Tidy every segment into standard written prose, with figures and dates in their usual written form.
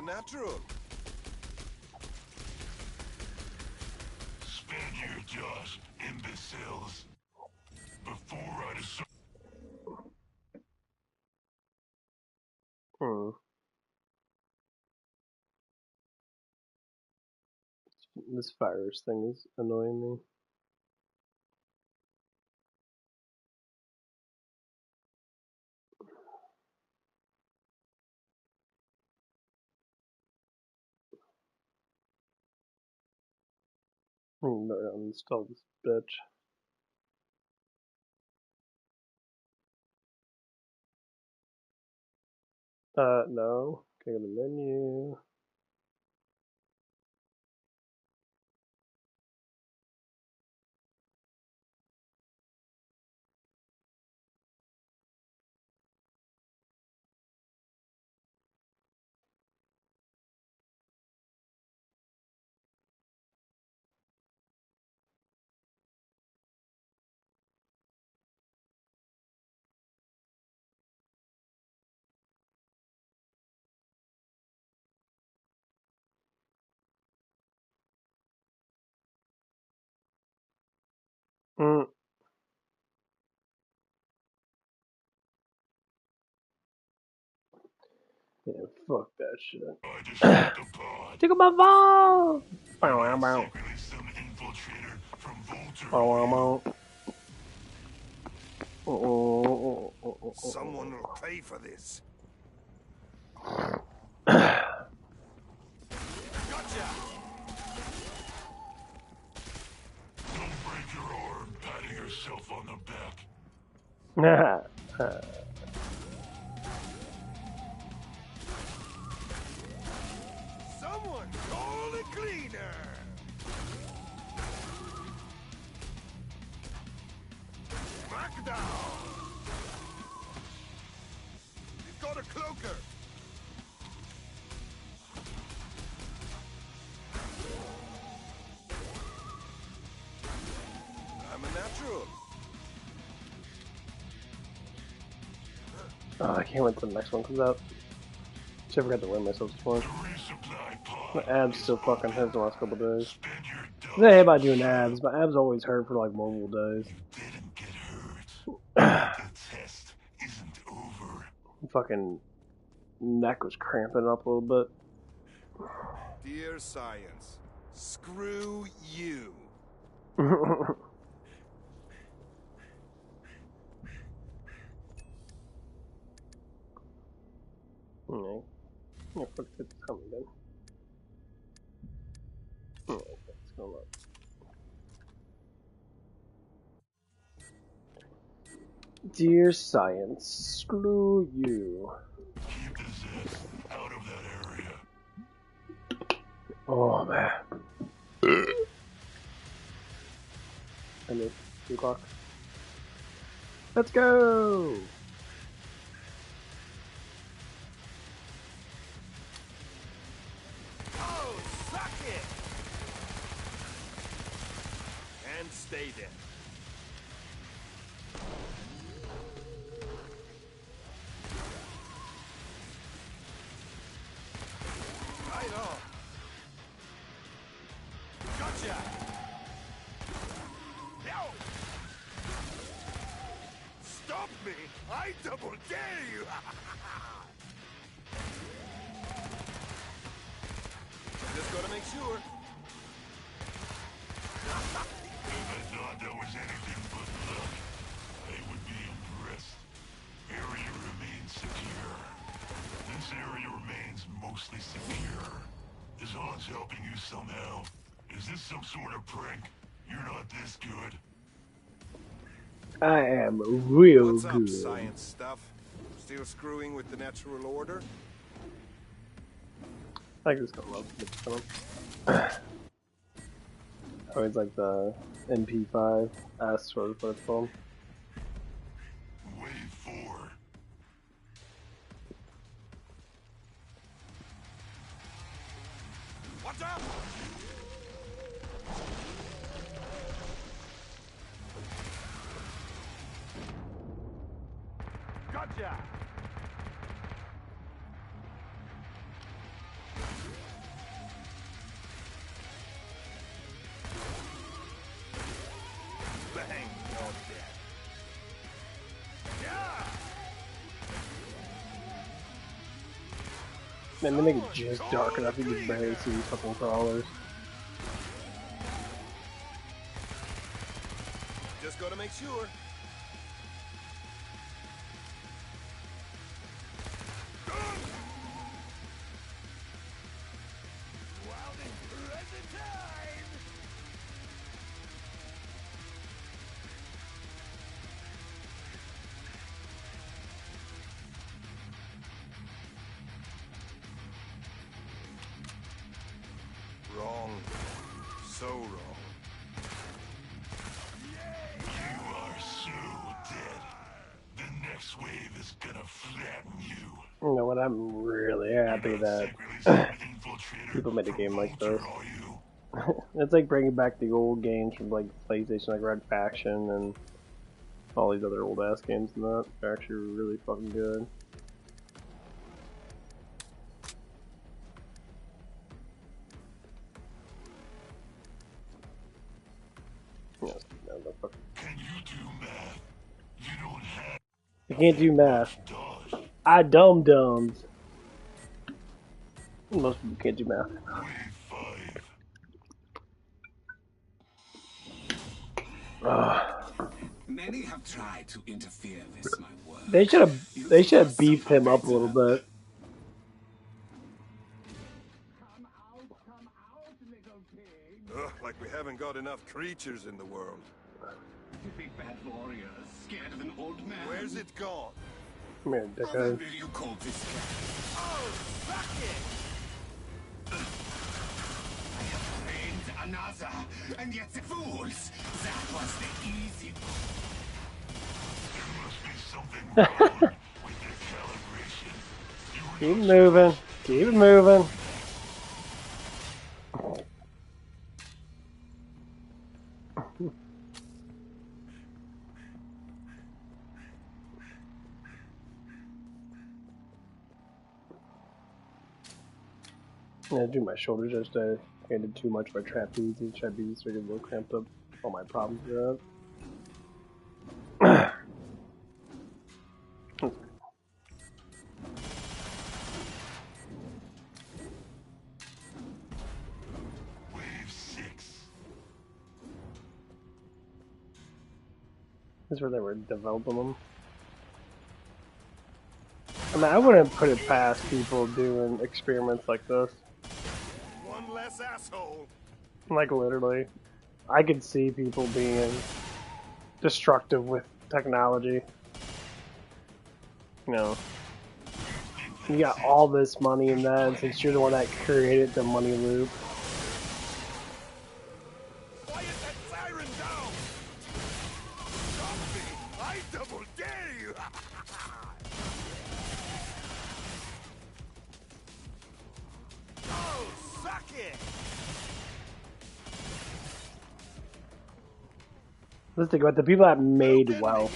natural. Spend your jaws, imbeciles. Before I decide. This virus thing is annoying me. I'm gonna uninstall this bitch. No. Okay, go to menu. Yeah, fuck that shit. I just hit the pod. Take my ball! Secretly some infiltrator from Volter. Someone will pay for this. Gotcha! Don't break your arm patting yourself on the back. Someone call a cleaner! Smackdown! He's got a cloaker! I'm a natural. Oh, I can't wait till the next one comes out. I forgot to wear myself this morning. My abs still fucking hurt the last couple days. I hate about doing abs. My abs always hurt for like multiple days. You didn't get hurt. The test isn't over. Fucking neck was cramping up a little bit. Dear science, screw you. Alright. Yeah, fuck it's coming then. Alright, let's go up. Dear science, screw you. Keep the Zest out of that area. Oh man. I missed 2 o'clock. Let's go! Oh, suck it! And stay there. Right on. Gotcha! No! Stop me! I double dare you! Just gotta make sure. If I thought that was anything but luck, I would be impressed. Area remains secure. This area remains mostly secure. Is Hans helping you somehow? Is this some sort of prank? You're not this good. I am real What's good. up, science stuff? Still screwing with the natural order? I can just go up with some. Always like the MP5 S or what it's called. Wave 4. Watch out! Gotcha! Man, they make it just dark enough you can barely see these fucking crawlers. Just gotta make sure. Wrong. So wrong. You are so dead. The next wave is gonna flatten you. You know what? I'm really happy that people made a game like this. It's like bringing back the old games from like PlayStation, like Red Faction and all these other old ass games and that. They're actually really fucking good. Yes, no, no, fuck. Can you do math? You don't have I can't do math. dodge. I dum-dums. Most people can't do math. Wave 5. Many have tried to interfere with my work. They should have beefed him up a little bit. Ugh, like we haven't got enough creatures in the world. Big bad warriors, scared of an old man. Where's it gone? Come here, How dickhead. will you call this? Oh, fuck it! I have trained another, and yet the fools. That was the easy. There must be something wrong with your calibration. Keep moving. Keep it moving. Yeah, I do my shoulders yesterday. I did too much of my trapeze and trapeze, so I get a little cramped up. All my problems are out. Wave 6. This is where they were developing them. I mean, I wouldn't put it past people doing experiments like this. One less asshole. Like, literally. I could see people being destructive with technology. You know. You got all this money in that, and since you're the one that created the money loop. Quiet that siren down! Stop me! I double dare you! Oh, suck it! Let's think about the people that made wealth.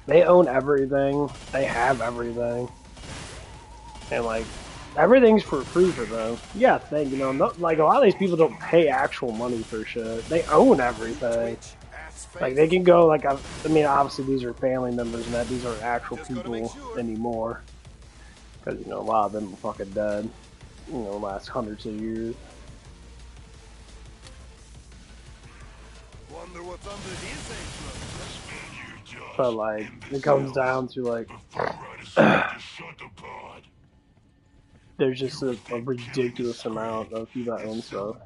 They own everything. They have everything. And like, everything's for free for them. Yeah, you know, like a lot of these people don't pay actual money for shit. They own everything. Like they can go like, I mean, obviously these are family members and that these are actual people anymore. Because, you know, a lot of them are fucking dead. You know, last hundreds of years. Wonder what's under his apron. But like, it comes down to like, there's just a ridiculous amount of people that own stuff.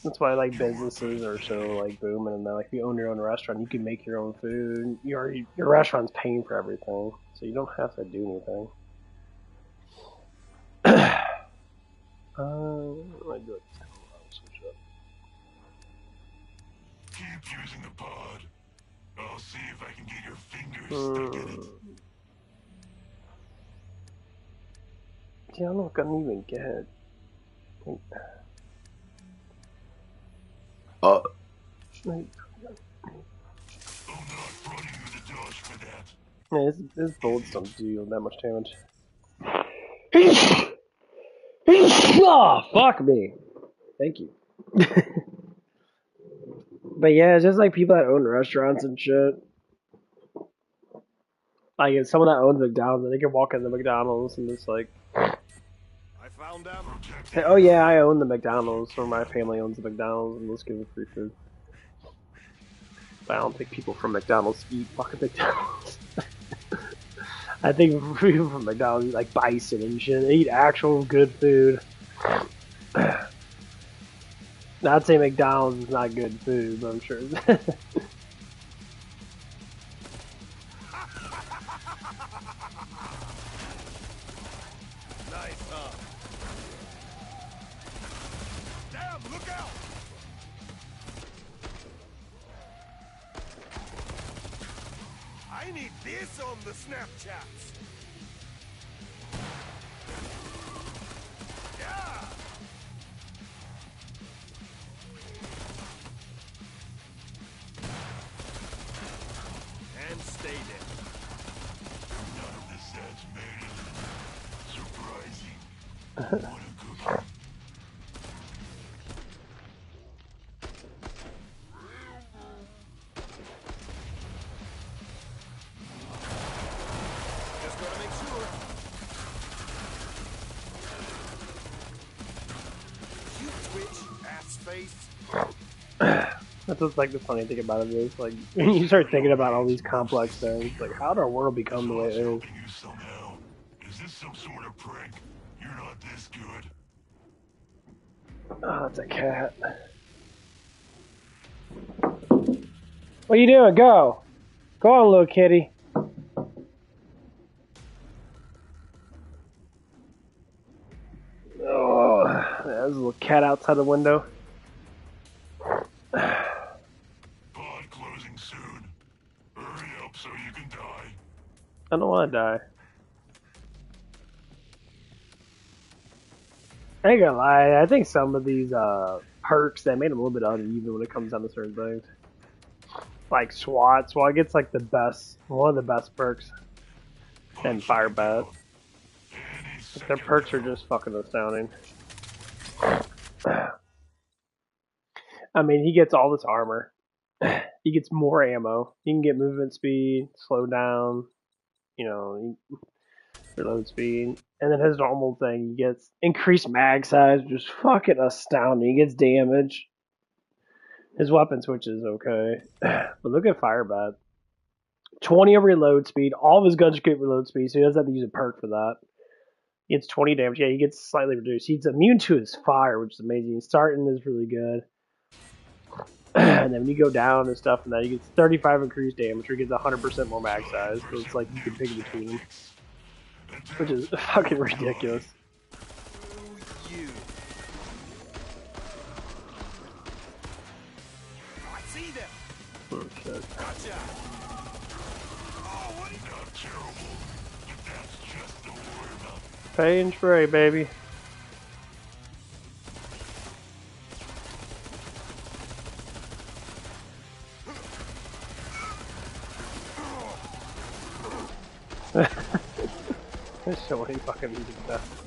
That's why like businesses are so like booming, and like if you own your own restaurant, you can make your own food. Your restaurant's paying for everything, so you don't have to do anything. I do it. Switch up. Keep using the pod. I'll see if I can get your fingers stuck in it. Yeah, I don't know if I can even get. I'm not running you the dodge for that. Yeah, this bullets don't do that much damage. Oh, fuck me. Thank you. But yeah, it's just like people that own restaurants and shit. Like it's someone that owns McDonald's, and they can walk into McDonald's and just like I found them. say, "Oh yeah, I own the McDonald's," or my family owns the McDonald's, and let's give them free food. But I don't think people from McDonald's eat fucking McDonald's. I think people from McDonald's eat like bison and shit. They eat actual good food. Not saying McDonald's is not good food, but I'm sure. Nice, huh? Damn, look out! I need this on the Snapchats. Yeah! And stay there. None of this ad's made it. Surprising. What a cookie. Just gotta make sure. You twitch, ass face. That's what's like the funny thing about it is like when you start thinking about all these complex things, like how did our world become the way it is? Helping you somehow. Is this some sort of prank? You're not this good. Oh, it's a cat. What you doing? Go! Go on, little kitty. Oh, there's a little cat outside the window. Pod closing soon. Hurry up so you can die. I don't want to die. I ain't gonna lie, I think some of these perks, they made them a little bit uneven when it comes down to certain things. Like SWAT. SWAT gets like the best, one of the best perks. And Fire Bat. Their perks are just fucking astounding. I mean, he gets all this armor. He gets more ammo. He can get movement speed, slow down, you know, reload speed. And then his normal thing, he gets increased mag size, which is fucking astounding. He gets damage. His weapon switch is okay. But look at Fire Bat. 20 of reload speed. All of his guns get reload speed, so he doesn't have to use a perk for that. He gets 20 damage. Yeah, he gets slightly reduced. He's immune to his fire, which is amazing. Starting is really good. And then when you go down and stuff, and then he gets 35 increased damage, or he gets 100% more mag size. So it's like you can pick between them, which is fucking ridiculous. You. I see them. Oh, shit. Gotcha. Oh, what is Not terrible, but that's just the warm-up. Pay and spray, baby. There's so many fucking music stuff.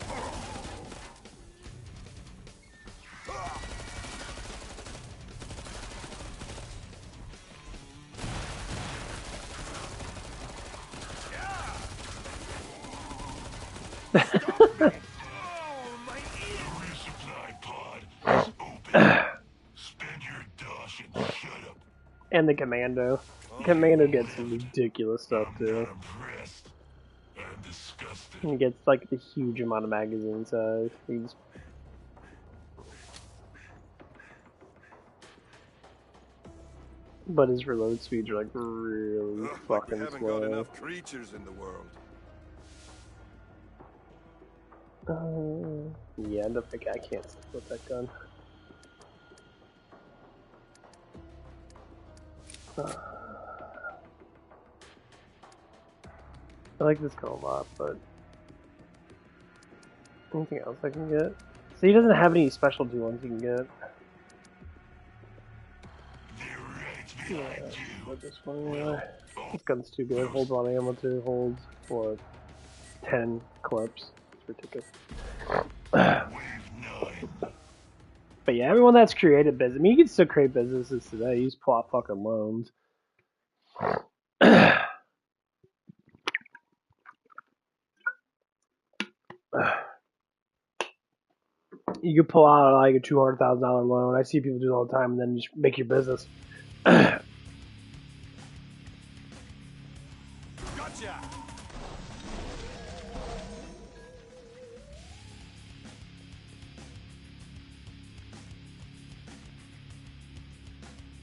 Oh, my ear! The resupply pod is open. Spend your dosh and shut up. And the commando. Commando gets some ridiculous stuff I'm too. not impressed. I'm disgusted. He gets like the huge amount of magazine size. He's but his reload speeds are like really Like we fucking haven't got slow. enough creatures in the world. Yeah, I don't think I can't stick with that gun. I like this gun a lot, but anything else I can get? So he doesn't have any specialty ones you can get. They're right Yeah, behind you. but this one, this gun's too good. Holds a lot of ammo too. Holds what? 10 clips. It's ridiculous. Wave 9. But yeah, everyone that's created business, I mean, you can still create businesses today. You just pull out fucking loans. You could pull out like a $200,000 loan. I see people do it all the time, and then just make your business. Gotcha.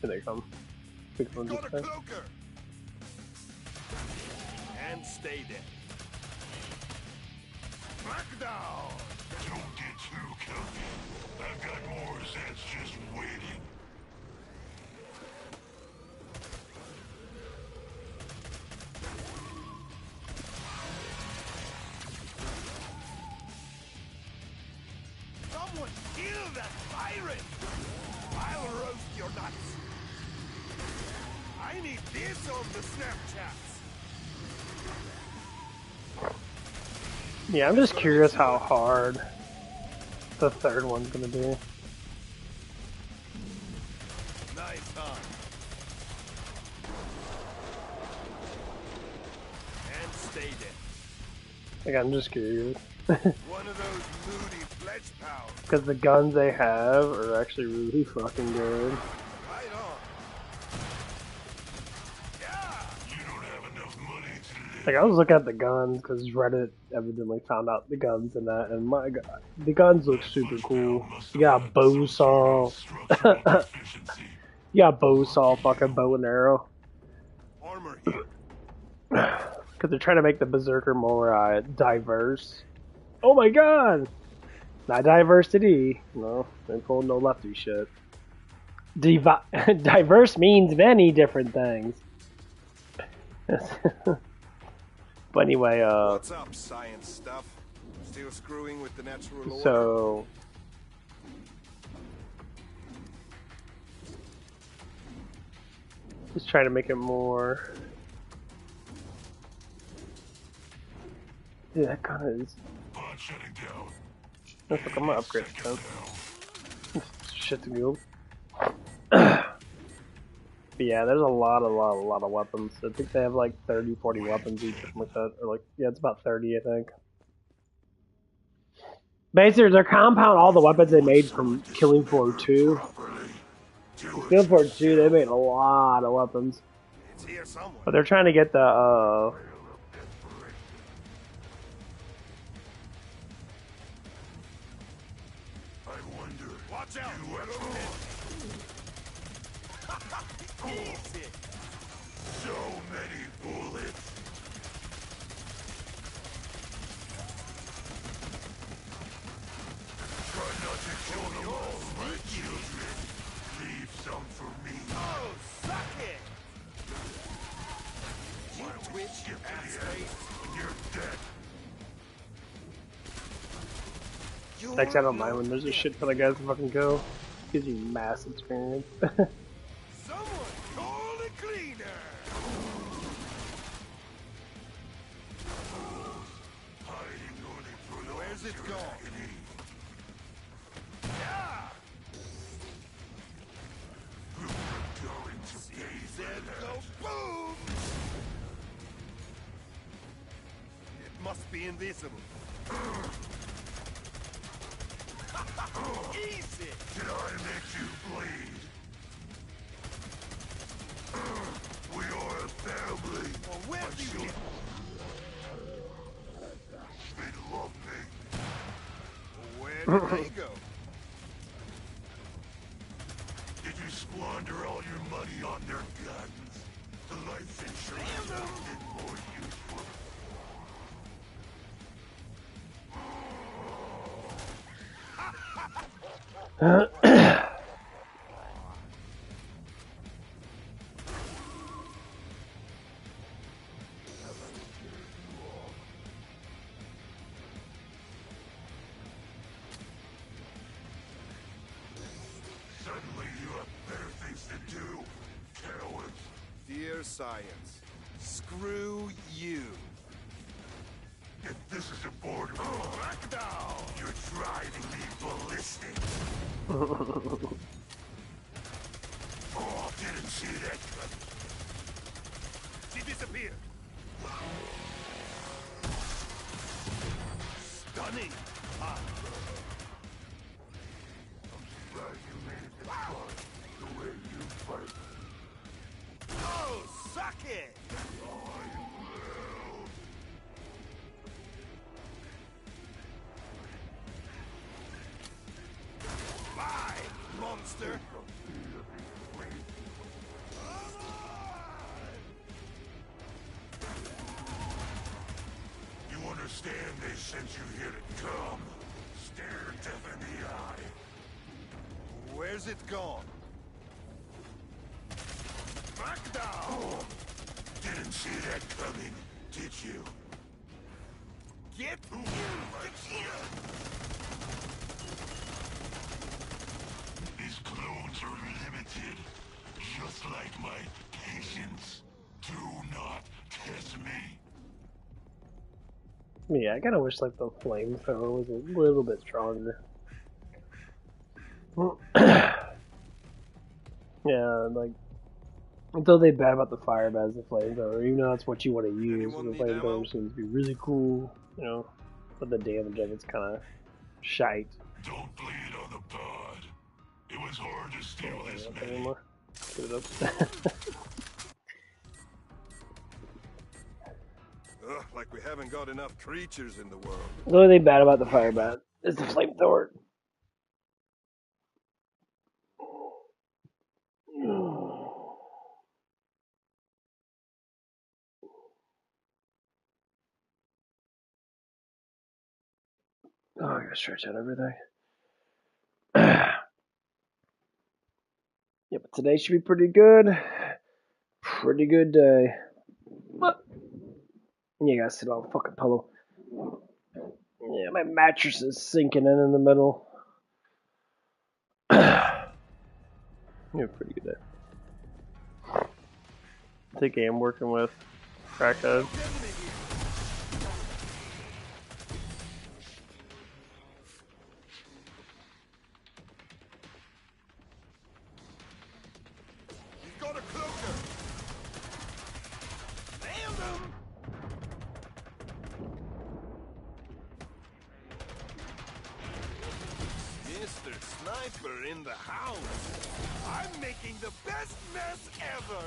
Here they come. Big Got a just there. cloaker. And stay dead. Smackdown. Don't get too cocky. I've got more Zeds just waiting. Someone kill that tyrant. I'll roast your nuts. I need this on the Snapchats. Yeah, I'm just curious how hard the third one's gonna be. Nice hunt. And stay dead. Like, I'm just curious. One of those moody pledge pals. Because the guns they have are actually really fucking good. Right on. Yeah. You don't have enough money to live. Like, I was looking at the guns because Reddit evidently found out the guns and that, and my god, the guns look super cool. You got a bow saw. Structural deficiency. You got a bow saw, fucking bow and arrow. Armor here. Because they're trying to make the Berserker more diverse. Oh my god! Not diversity. No, they pulled no lefty shit. Diverse means many different things. But anyway, What's up, science stuff? Still screwing with the natural order? so just trying to make it more. Yeah, that kind of is. Pod shutting down. Looks like I'm gonna upgrade it though. Shit to go. But yeah, there's a lot of weapons. I think they have like 30, 40 weapons each, something like that. Or like, yeah, it's about 30, I think. Basically, they're compound all the weapons they made from Killing Floor 2. Killing Floor 2, they made a lot of weapons. It's here somewhere. But they're trying to get the, I wonder. Watch out! Easy. So many bullets. Try not to kill them all, my children. Leave some for me. Oh, suck it! You twitch, ass face. You're dead. actually, I don't mind when there's a shit ton of guys to fucking go. Gives you mass experience. Someone call a cleaner! Hiding only prolongs Where's it your gone? agony. Yeah! We're going to pay for Said that. no boom! It must be invisible. Easy! Did I make you bleed? We are a family. Well, where My do you children, get? they love me. Where did they go? Did you squander all your money on their guns? The life insurance would have been more useful. Suddenly you have better things to do, cowards. Dear science, screw you. If this is a border, Back down! you're driving me ballistic. Oh, didn't see that coming. She disappeared. Stunning. Ah, Surprised you made it this far. The way you fight. oh, suck it! Bye, monster! You understand they sent you here to come. Stare death in the eye. Where's it gone? Back down! Didn't see that coming, did you? Get in! Get in! These clones are limited, just like my patience. Do not test me. Yeah, I kinda wish like the flamethrower was a little bit stronger. Yeah, like until they bad about the fire as the flamethrower, even though that's what you want to use, Anyone the need ammo? flamethrower seems to be really cool, you know, but the damage of it's kinda shite. Don't bleed on the pod. It was hard to steal this Not many. anymore. Give it up. Ugh, like we haven't got enough creatures in the world. The only thing bad about the fire bat is the flamethrower. Oh, I gotta stretch out everything. Yeah, but today should be pretty good. Pretty good day. What? You gotta sit on a fucking pillow. Yeah, my mattress is sinking in the middle. Yeah, pretty good day. I think I'm working with Crackhead. He's got a cloaker! Nailed him! Mr. Sniper in the house! I'm making the best mess ever!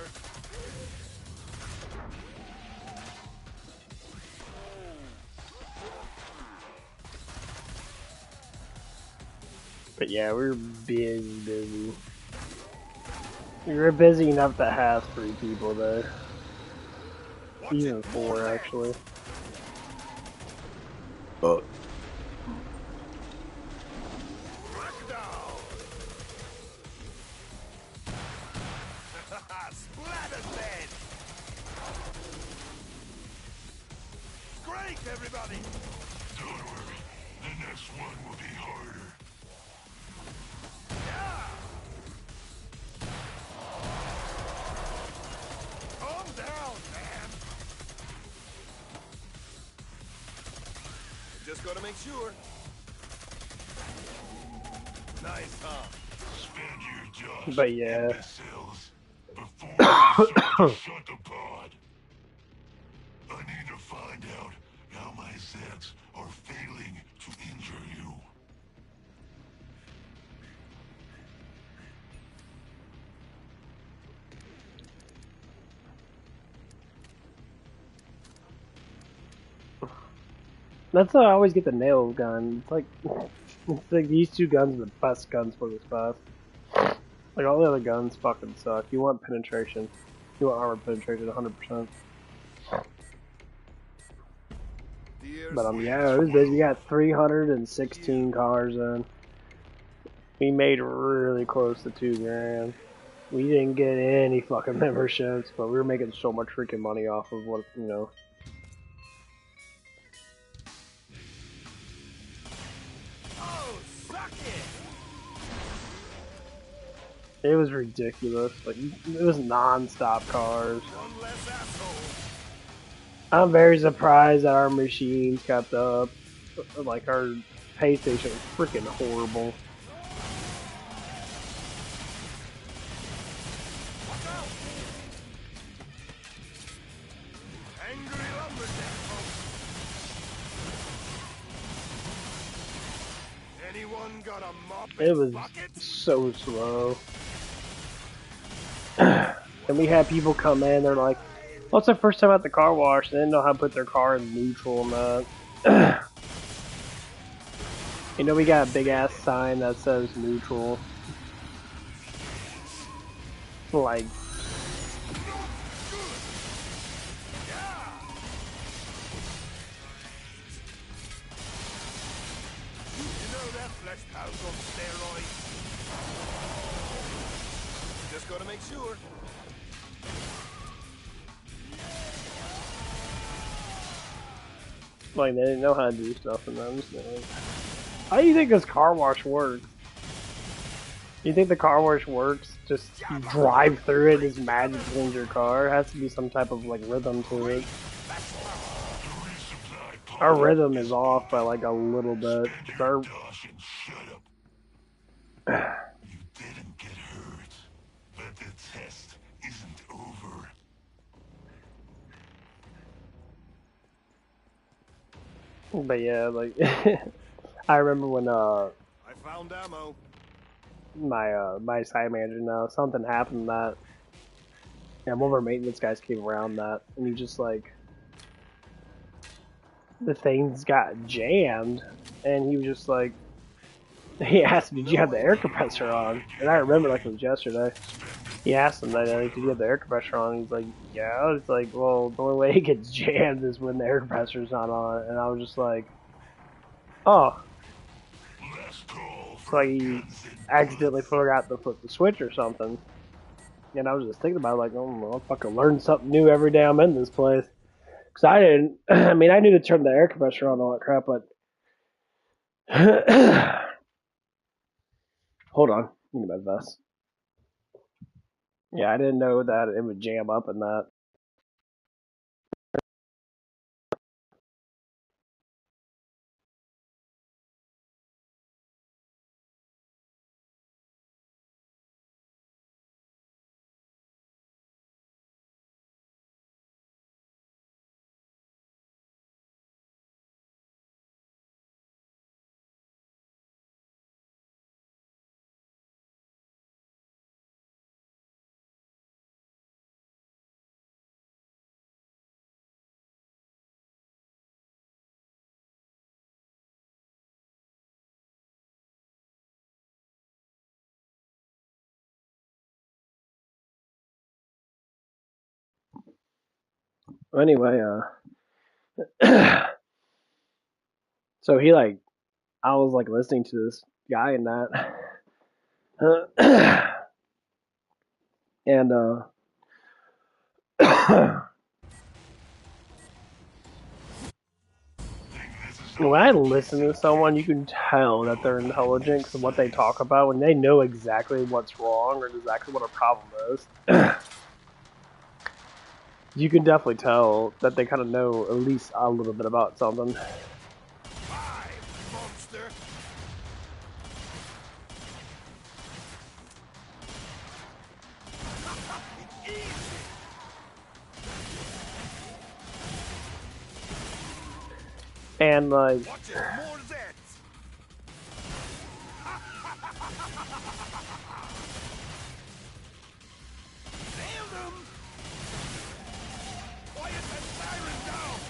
But yeah, we're busy. We were busy enough to have 3 people there. Watch Even it, 4 more actually. Crack down! Splatter bed! Great, everybody! Don't worry, the next one will be harder. Yeah! Calm down, man! Just gotta make sure. Nice, huh? Spend your jobs, But yeah. imbeciles, before you start to shut the pod. I need to find out how my Zeds are failing to injure you. That's how I always get the nail gun. It's like these 2 guns are the best guns for this class. Like all the other guns fucking suck. You want penetration. You want armor penetration 100%. But yeah, it was busy. We got 316 cars in. We made really close to 2 grand. We didn't get any fucking memberships, but we were making so much freaking money off of what, you know. Oh, suck it! It was ridiculous. Like, it was non-stop cars. One less asshole. I'm very surprised that our machines kept up. Like our pay station is freaking horrible. Angry lumberjack, folks. Anyone got a mop It and was bucket? so slow. And we had people come in, they're like, well, it's their first time at the car wash. They didn't know how to put their car in neutral and that. You know, we got a big ass sign that says neutral. Like, You know that flesh powder's on steroids. Just gotta make sure. they didn't know how to do stuff in them. So. How do you think this car wash works? You think the car wash works? Just drive through it, just magically cleans your car? It has to be some type of like rhythm to it. Our rhythm is off by like a little bit. Our... Dosh and shut up. You didn't get hurt, but the test isn't over. But yeah, like I remember when I found ammo. my site manager now something happened that and one of our maintenance guys came around that and he just like the things got jammed and he was just like he asked me, did you have the air compressor on? And I remember like it was yesterday. He asked him that, like, did you have the air compressor on? And he's like, yeah. It's like, well, the only way it gets jammed is when the air compressor's not on. And I was just like, oh. It's like he accidentally forgot to flip the switch or something. And I was just thinking about it, like, oh, well, I'll fucking learn something new every day I'm in this place. Because I didn't, I mean, I knew to turn the air compressor on and all that crap, but. Hold on. Give me my vest. Yeah, I didn't know that it would jam up in that. Anyway, so he like, I was like listening to this guy and that, and when I listen to someone, you can tell that they're intelligent because of what they talk about when they know exactly what's wrong or exactly what a problem is. You can definitely tell that they kind of know at least a little bit about something. Monster. And like, Watch it, more Zeds. Nailed him. Quiet that siren down.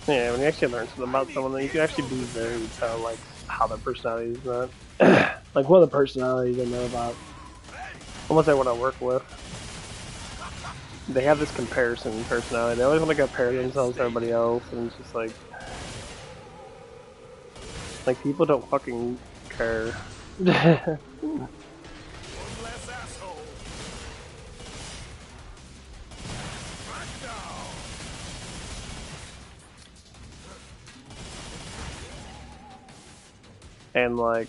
yeah, when you actually learn something about someone, you can actually be very tell like how their personality is not. Like one of the personalities I know about, almost everyone I work with, they have this comparison personality. They always want to compare themselves to everybody else, and it's just like people don't fucking care. One less asshole. Smackdown. And like,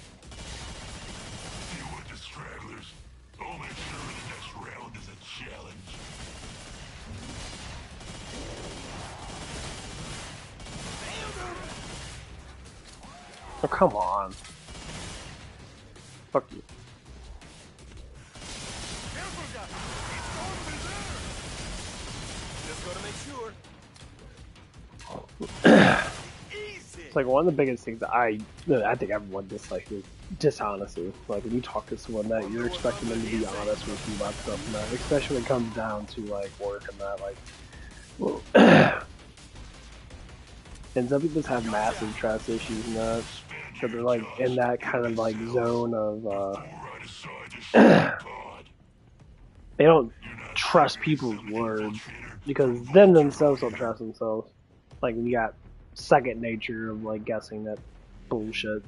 You want the stragglers? I'll make sure the next round is a challenge. Oh, come on. Fuck you. Careful, guys. He's going berserk. Just gotta make sure. Easy. It's like one of the biggest things that I think everyone dislikes is dishonesty. Like when you talk to someone that you're expecting them to be honest with you about stuff, and that, especially when it comes down to like work and that, like. And some people just have massive trust issues and that, so they're like in that kind of like zone of they don't trust people's words because them themselves don't trust themselves. Like we got second nature of like guessing that bullshit.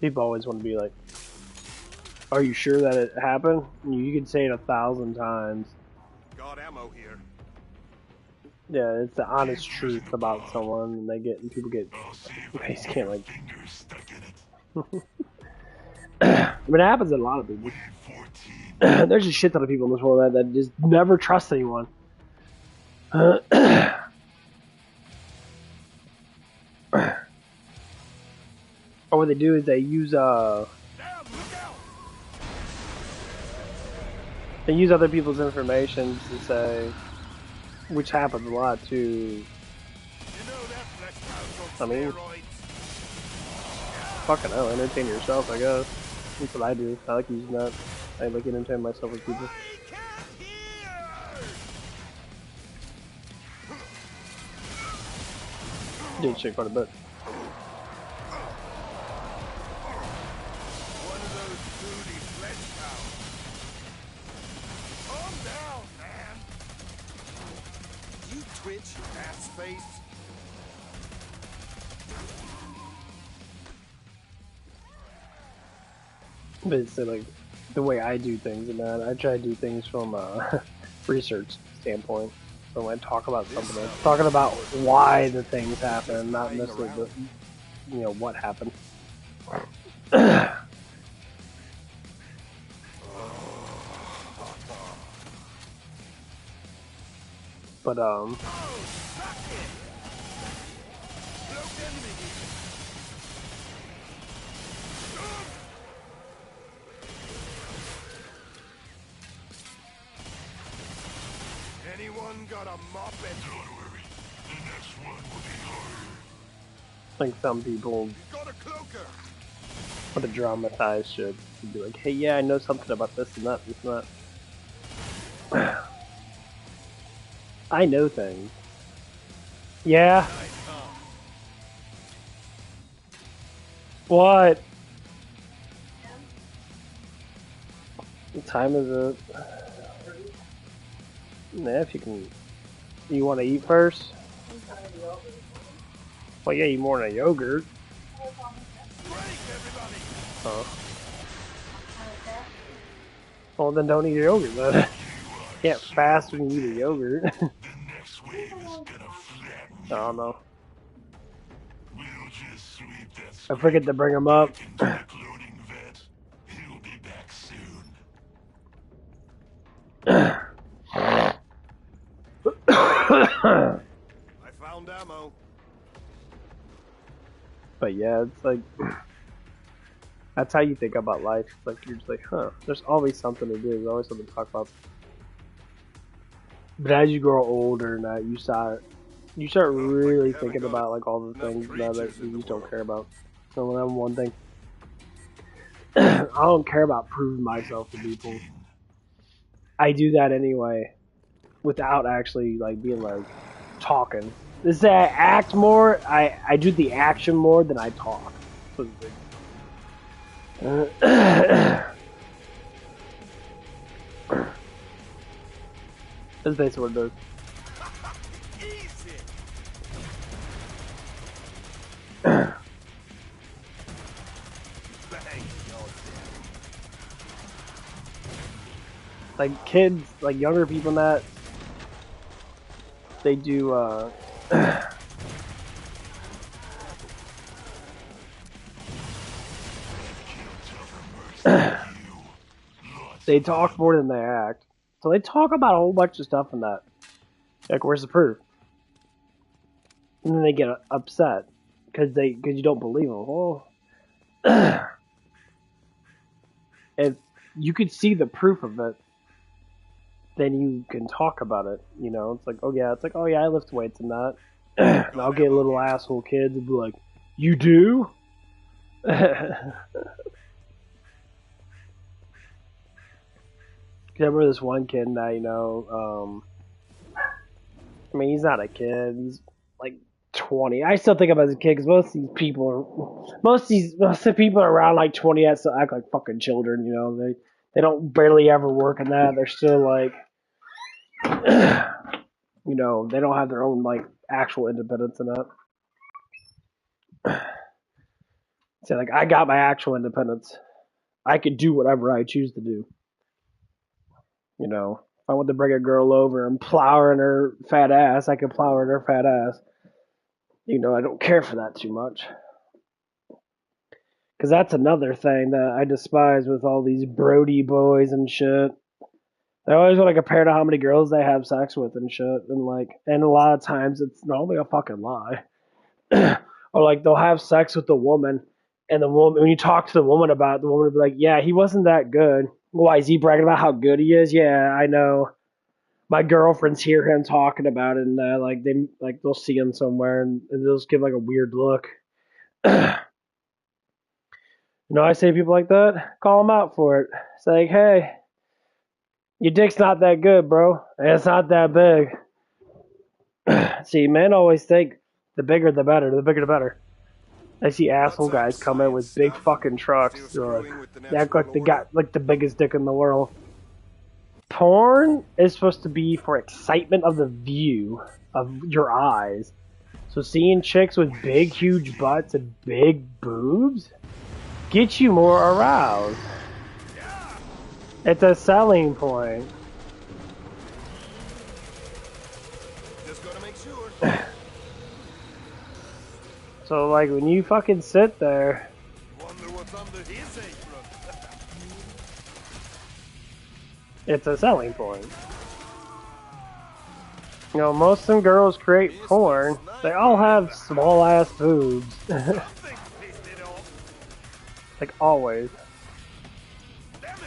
People always want to be like, "Are you sure that it happened?" You can say it 1,000 times. Got ammo here. Yeah, it's the honest truth about someone, and people get face can't like. I mean, it happens to a lot of people. There's a shit ton of people in this world that just never trust anyone. Or what they do is they use Damn, look out. they use other people's information to say, which happens a lot too. You know that flesh pound's on I mean, steroids. fucking hell, entertain yourself, I guess. That's what I do. I like using that. I like entertain myself with people. I can't hear. Did shit quite a bit. One of those booty flesh pounds. Calm down, man. You twitch, ass face. But it's like the way I do things and that I try to do things from a research standpoint. So when I talk about something, I'm talking about why the things happen, not necessarily what happened. But Oh, suck it. Cloaked enemy here. Anyone got a mop and Don't worry. The next one will be harder. I think some people got a cloaker? want to dramatize shit and be like, hey, yeah, I know something about this and that, this and that. I know things. Yeah. What? What time is it? Yeah, if you can. You want to eat first? Well, yeah, you more than a yogurt. Break, everybody! Oh. Well, then don't eat a yogurt, then. You can't fast when you eat a yogurt. The next wave is gonna flatten I don't know. We'll just sweep that I forget to bring them up. into the cloning vet. He'll be back soon. I found ammo. But yeah, it's like that's how you think about life. It's like you're just like, huh? There's always something to do. There's always something to talk about. But as you grow older, now you start really thinking about like all the things now that you just don't care about. So when I'm one thing, I don't care about proving myself to people. I do that anyway, without actually like being like talking. This is I act more. I do the action more than I talk. So it's like, that's basically what it does. Easy! Bang! Like kids, like younger people and that, they do they talk more than they act. So they talk about a whole bunch of stuff in that. Like, where's the proof? And then they get upset because you don't believe them. Well, if you could see the proof of it, then you can talk about it. You know, it's like, oh yeah, I lift weights and that. And I'll get little asshole kids and be like, you do? I remember this one kid that, you know, I mean, he's not a kid. He's like 20. I still think of him as a kid because most of the people around like 20 that still act like fucking children. You know, they don't barely ever work in that. They're still like, you know, they don't have their own like actual independence in that. So like, I got my actual independence. I could do whatever I choose to do. You know, if I want to bring a girl over and plow her in her fat ass, I can plow her in her fat ass. You know, I don't care for that too much. Because that's another thing that I despise with all these Brody boys and shit. They always want to compare to how many girls they have sex with and shit. And a lot of times it's normally a fucking lie. Or like they'll have sex with the woman, and the woman, when you talk to the woman about it, the woman will be like, yeah, he wasn't that good. Why, is he bragging about how good he is? Yeah, I know. My girlfriends hear him talking about it, and they'll see him somewhere, and they'll just give like a weird look. You know, I say to people like that, call them out for it. It's like, hey, your dick's not that good, bro, and it's not that big. See, men always think the bigger the better. The bigger the better. I see asshole guys come in with big fucking trucks. They act like they got like the biggest dick in the world. Porn is supposed to be for excitement of the view of your eyes. So seeing chicks with big, huge butts and big boobs gets you more aroused. It's a selling point. Just gotta make sure. So like when you fucking sit there, Wonder what's under his apron. it's a selling point. You know, most of them girls create porn. They all have small ass boobs. Something pissed it off. Like always. Damn it.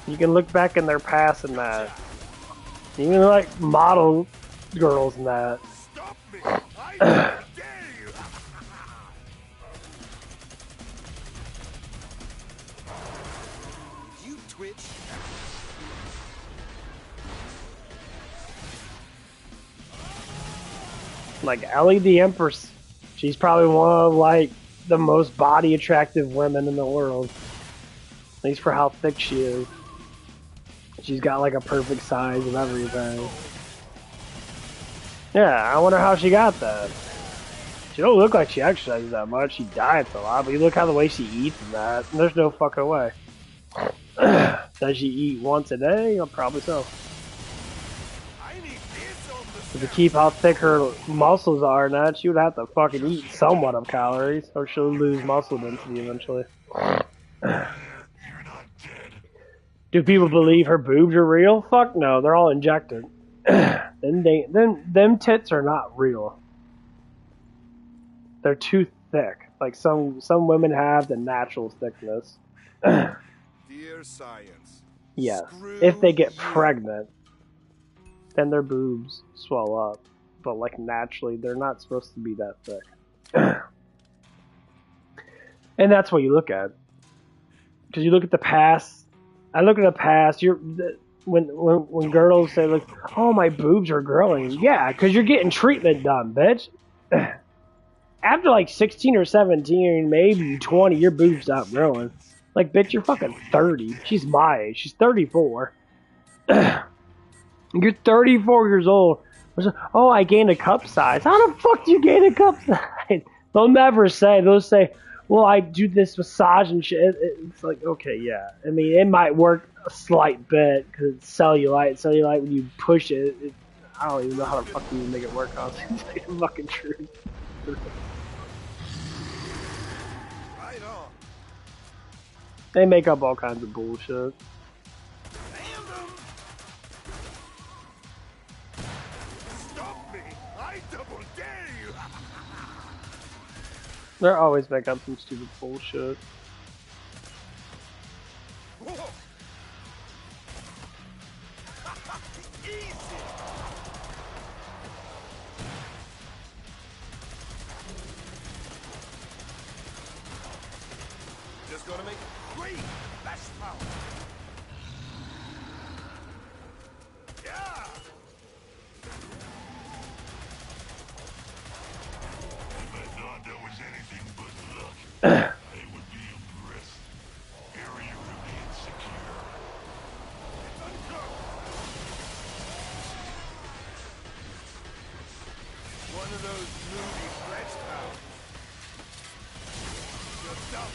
You can look back in their past and that. Even like model girls and that. Stop me. I dare you. You twitch. Like Ellie the Empress. She's probably one of like the most body attractive women in the world. At least for how thick she is. She's got like a perfect size and everything. Yeah, I wonder how she got that. She don't look like she exercises that much. She diets a lot, but you look how the way she eats and that. And there's no fucking way. Does she eat once a day? Well, probably so. I need this on the To keep how thick her muscles are and that, she would have to fucking eat somewhat of calories, or she'll lose muscle density eventually. You're not dead. Do people believe her boobs are real? Fuck no, they're all injected. Them tits are not real. They're too thick. Like some women have the natural thickness. Dear science. Yes. Screw If they get you. pregnant, then their boobs swell up. But like naturally, they're not supposed to be that thick. And that's what you look at. Because you look at the past. I look at the past. When girls say like, "Oh, my boobs are growing," yeah, because you're getting treatment done, bitch. After like 16 or 17, maybe 20, your boobs stop growing. Like, bitch, you're fucking 30. She's my age. She's 34. You're 34 years old. Oh, I gained a cup size. How the fuck do you gain a cup size? They'll never say. They'll say, well, I do this massage and shit. It's like, okay, yeah. I mean, it might work a slight bit because it's cellulite. Cellulite, when you push it, I don't even know how the fuck you make it work. Honestly, it's like fucking true. Right on. They make up all kinds of bullshit. Damn them. Stop me. I I double dare you! They're always making up some stupid bullshit. Whoa. Easy! Just gonna make it great! That's power! Yeah! If Ananda was anything but luck, they would be impressed. Area remains secure. One of those moody flesh towns. You're dumb.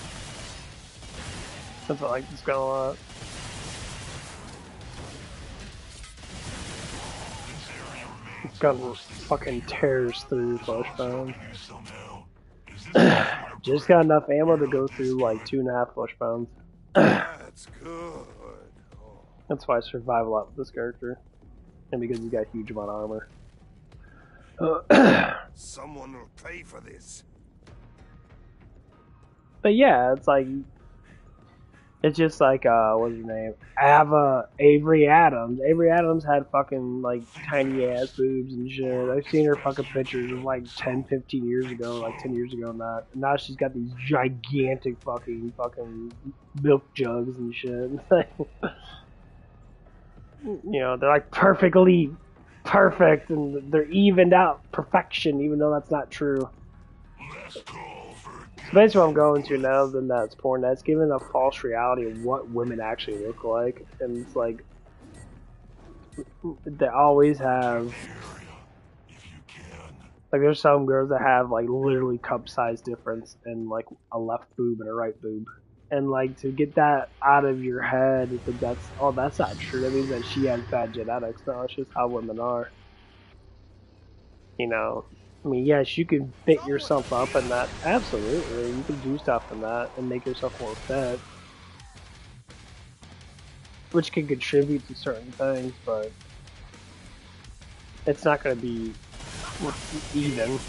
That's what I like this guy a lot. This area remains This gun fucking tears through Fleshbound. you somehow. Is this where Just got enough ammo to go through like 2.5 Fleshbounds. That's good. Oh. That's why I survive a lot with this character. And because he's got a huge amount of armor. Someone will pay for this. But yeah, it's like, it's just like, what's his name? Avery Adams. Avery Adams had fucking, like, tiny ass boobs and shit. I've seen her fucking pictures of like 10, 15 years ago, like 10 years ago and that. And now she's got these gigantic fucking milk jugs and shit. You know, they're like perfectly perfect and they're evened out perfection, even though that's not true. last call for So basically what I'm going to now, then that's porn, that's giving a false reality of what women actually look like. And it's like, they always have, area if you can. like there's some girls that have like literally cup size difference in like a left boob and a right boob. And like to get that out of your head, you think that's, oh, that's not true. That means that she has bad genetics. No, it's just how women are. You know, I mean, yes, you can fit yourself up in that. Absolutely, you can do stuff in that and make yourself more fit, which can contribute to certain things, but it's not going to be even.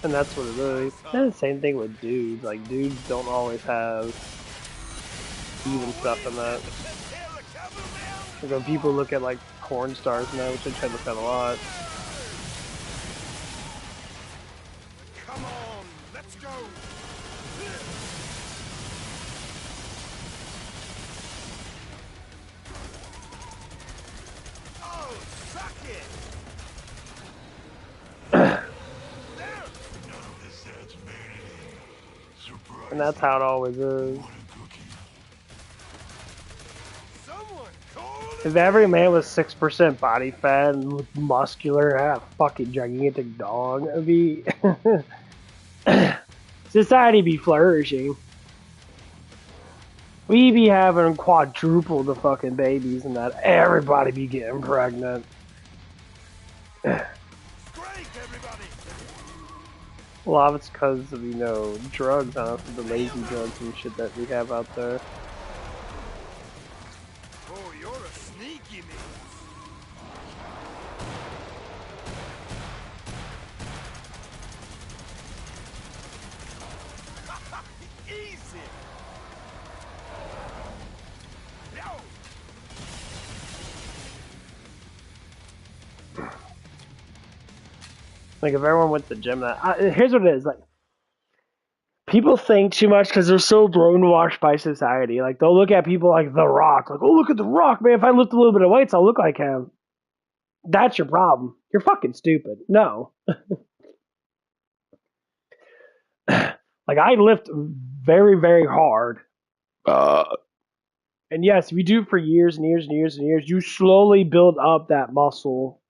And that's what it is. And the same thing with dudes. Like, dudes don't always have even stuff in that. Like, when people look at, like, porn stars now, which I try to look at a lot, Come on, let's go. Oh, suck it. None of this adds vanity. Surprise. and that's how it always is. Want a cookie? Someone call If every man was 6% body fat and looked muscular, had a fucking gigantic dog, it'd be... society be flourishing. We be having quadruple the fucking babies and that everybody be getting pregnant. Strike, everybody. A lot of it's because of, you know, drugs, honestly, the lazy drugs and shit that we have out there. Oh, you're a sneaky man. Easy. Yo. Like, if everyone went to the gym, here's what it is, like, people think too much because they're so brainwashed by society. Like, they'll look at people like The Rock, like, oh, look at The Rock, man, if I lift a little bit of weights, I'll look like him. That's your problem. You're fucking stupid. No. Like, I lift very, very hard. And yes, if you do it for years and years and years and years, you slowly build up that muscle.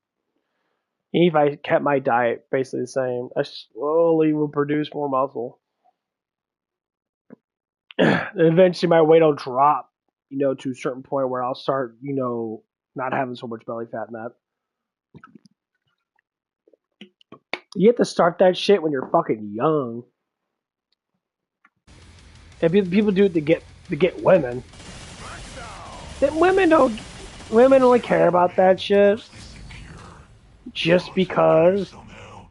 Even if I kept my diet basically the same, I slowly will produce more muscle. Eventually, my weight will drop, you know, to a certain point where I'll start, you know, not having so much belly fat and that. You have to start that shit when you're fucking young. And people do it to get women. Then women only care about that shit just because Somehow,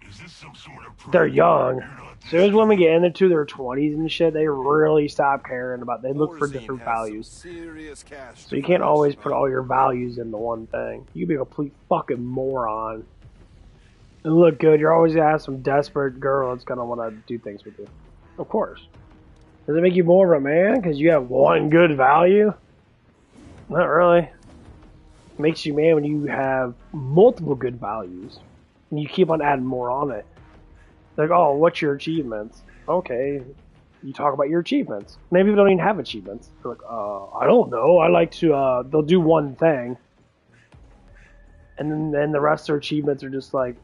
is this some sort of they're proof young. you're not So as women get into their 20s and shit, they really stop caring about. They look for Morzine different has some values. serious cash So you to can't flash, always but put all your values into one thing. You can be a complete fucking moron and look good. You're always gonna have some desperate girl that's gonna want to do things with you. Of course. Does it make you more of a man because you have one good value? Not really. It makes you man when you have multiple good values and you keep on adding more on it. Like, oh, what's your achievements? Okay, you talk about your achievements. Maybe people don't even have achievements. They're like, I don't know. I like to. They'll do one thing, and then the rest of their achievements are just like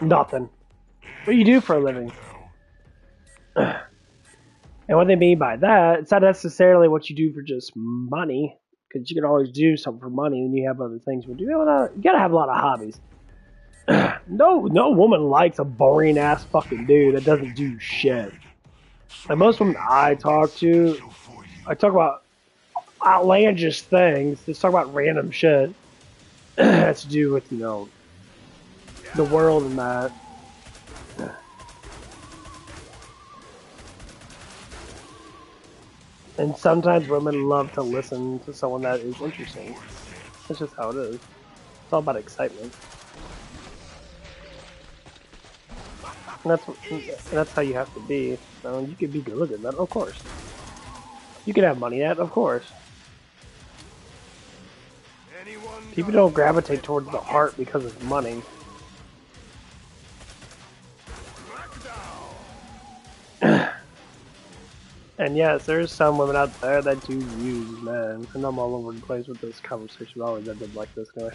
nothing. What do you do for a living? And what they mean by that, it's not necessarily what you do for just money, because you can always do something for money, and you have other things to do. You gotta have a lot of hobbies. No woman likes a boring ass fucking dude that doesn't do shit. Like most women I talk about outlandish things. Let's talk about random shit that's to do with, the world and that. And sometimes women love to listen to someone that is interesting. That's just how it is. It's all about excitement. And that's how you have to be. You could be good looking, that of course. You can have money, that of course. People don't gravitate towards the heart because of money. And yes, there's some women out there that do use men. And I'm all over the place with this conversation. I always end up like this anyway.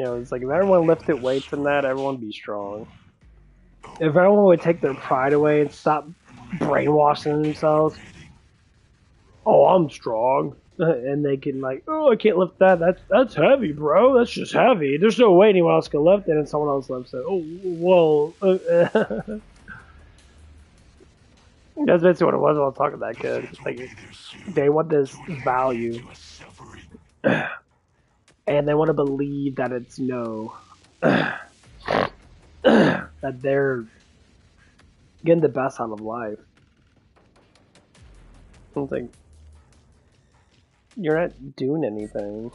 It's like if everyone lifted weights and that, everyone would be strong. If everyone would take their pride away and stop brainwashing themselves, oh, I'm strong, and they can like, oh, I can't lift that. That's heavy, bro. That's just heavy. There's no way anyone else can lift it, and someone else lifts it. Oh, whoa. That's basically what it was when I was talking to that kid. It's like they want this value. And they want to believe that it's that they're getting the best out of life. It's like, you're not doing anything.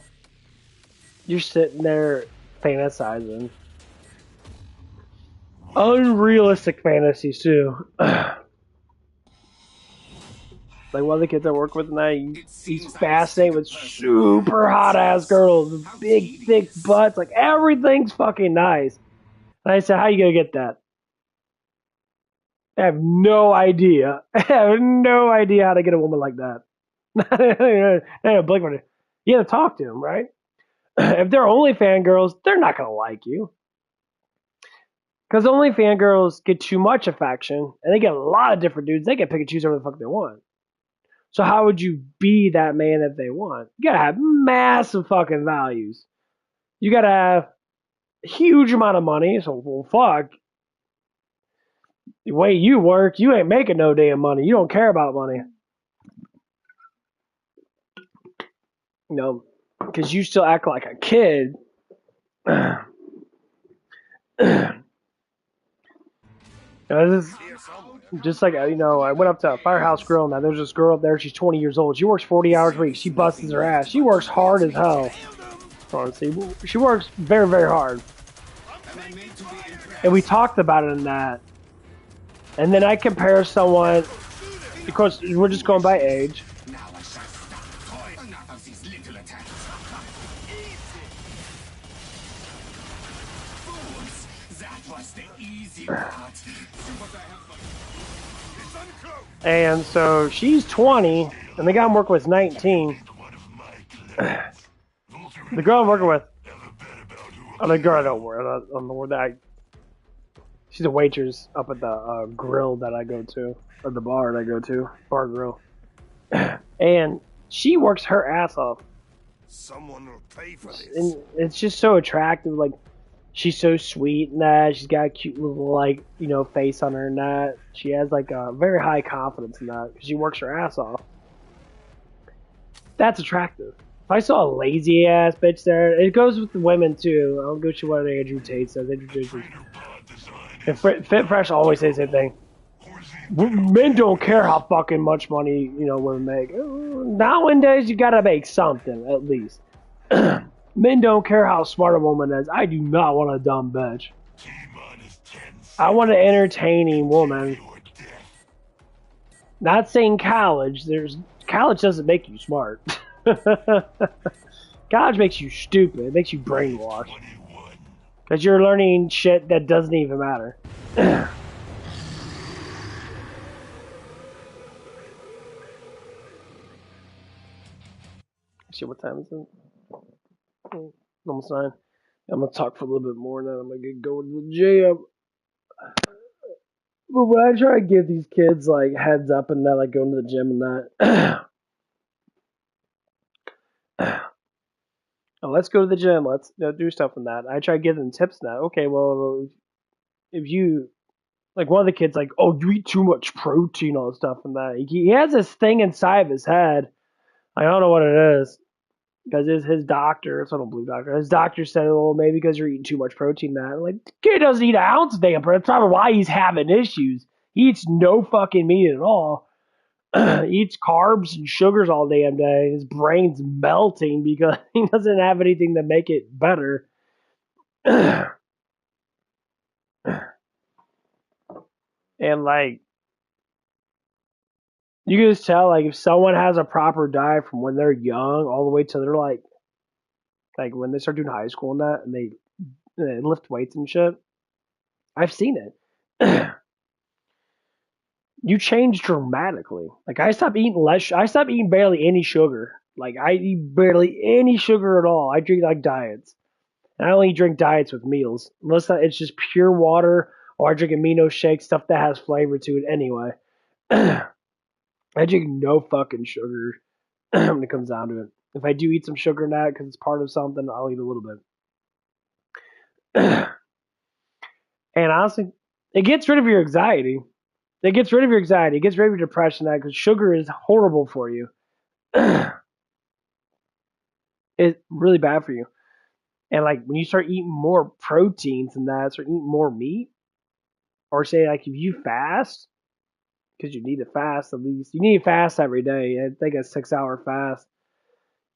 You're sitting there fantasizing. Unrealistic fantasies, too. Like one of the kids I work with tonight, he's fascinated with super hot ass girls with big, thick butts. Like everything's fucking nice. And I said, how you gonna get that? I have no idea. I have no idea how to get a woman like that. You gotta talk to them, right? If they're only fangirls, they're not gonna like you. Because only fangirls get too much affection, and they get a lot of different dudes. They can pick and choose whatever the fuck they want. So how would you be that man that they want? You gotta have massive fucking values. You gotta have a huge amount of money. So, well, fuck. The way you work, you ain't making no damn money. You don't care about money. Because you still act like a kid. This is just like, I went up to Firehouse Grill, and there's this girl up there. She's 20 years old. She works 40 hours a week. She busts her ass. She works hard as hell. Honestly, she works very, very hard. And we talked about it in that. And then I compare someone, because we're just going by age. And so she's 20, and the guy I'm working with is 19. The girl I'm working with, the girl I don't work, she's a waitress up at the grill that I go to, or the bar that I go to, bar grill. And she works her ass off. Someone will pay for this. And it's just so attractive. Like, she's so sweet and that. She's got a cute little, like, face on her and that. She has, like, a very high confidence in that because she works her ass off. That's attractive. If I saw a lazy ass bitch there, it goes with the women too. I'll go to what Andrew Tate says. Andrew Tate says, and Fit Fresh always says the same thing. Men don't care how fucking much money women make. Nowadays, you gotta make something at least. Men don't care how smart a woman is. I do not want a dumb bitch. I want an entertaining woman. Not saying college. College doesn't make you smart. College makes you stupid. It makes you brainwashed. Because you're learning shit that doesn't even matter. Shit, what time is it? Almost 9. I'm going to talk for a little bit more now. I'm going to go to the gym. But when I try to give these kids, like, heads up and that, like, going to the gym and that... Oh, let's go to the gym. Let's do stuff in that. I try to give them tips now. Okay, well, if you, like, one of the kids, like, oh, you eat too much protein, all this stuff and that. He has this thing inside of his head. I don't know what it is. Because his doctor, it's not a blue doctor, his doctor said, well, maybe because you're eating too much protein that. I'm like, the kid doesn't eat an ounce of damn protein. That's probably why he's having issues. He eats no fucking meat at all. He eats carbs and sugars all damn day. His brain's melting because he doesn't have anything to make it better. And like, you can just tell, like, if someone has a proper diet from when they're young all the way till they're like when they start doing high school and that, and they lift weights and shit. I've seen it. You change dramatically. Like, I stopped eating barely any sugar. Like, I eat barely any sugar at all. I drink, like, diets. And I only drink diets with meals. Unless it's just pure water, or I drink amino shake, stuff that has flavor to it anyway. I drink no fucking sugar when it comes down to it. If I do eat some sugar in that because it's part of something, I'll eat a little bit. And honestly, it gets rid of your anxiety. It gets rid of your anxiety. It gets rid of your depression because sugar is horrible for you. It's really bad for you. And like when you start eating more proteins and that, start eating more meat, or say like if you fast, because you need to fast at least. You need to fast every day. I think a 6-hour fast.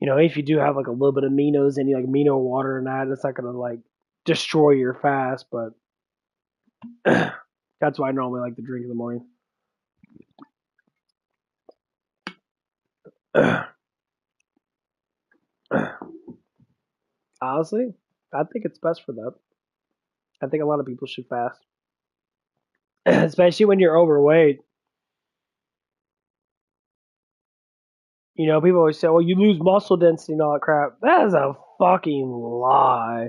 If you do have like a little bit of aminos and you like amino water and that, it's not gonna like destroy your fast, but that's why I normally like to drink in the morning. Honestly, I think it's best for that. I think a lot of people should fast. Especially when you're overweight. People always say, well, you lose muscle density and all that crap. That is a fucking lie.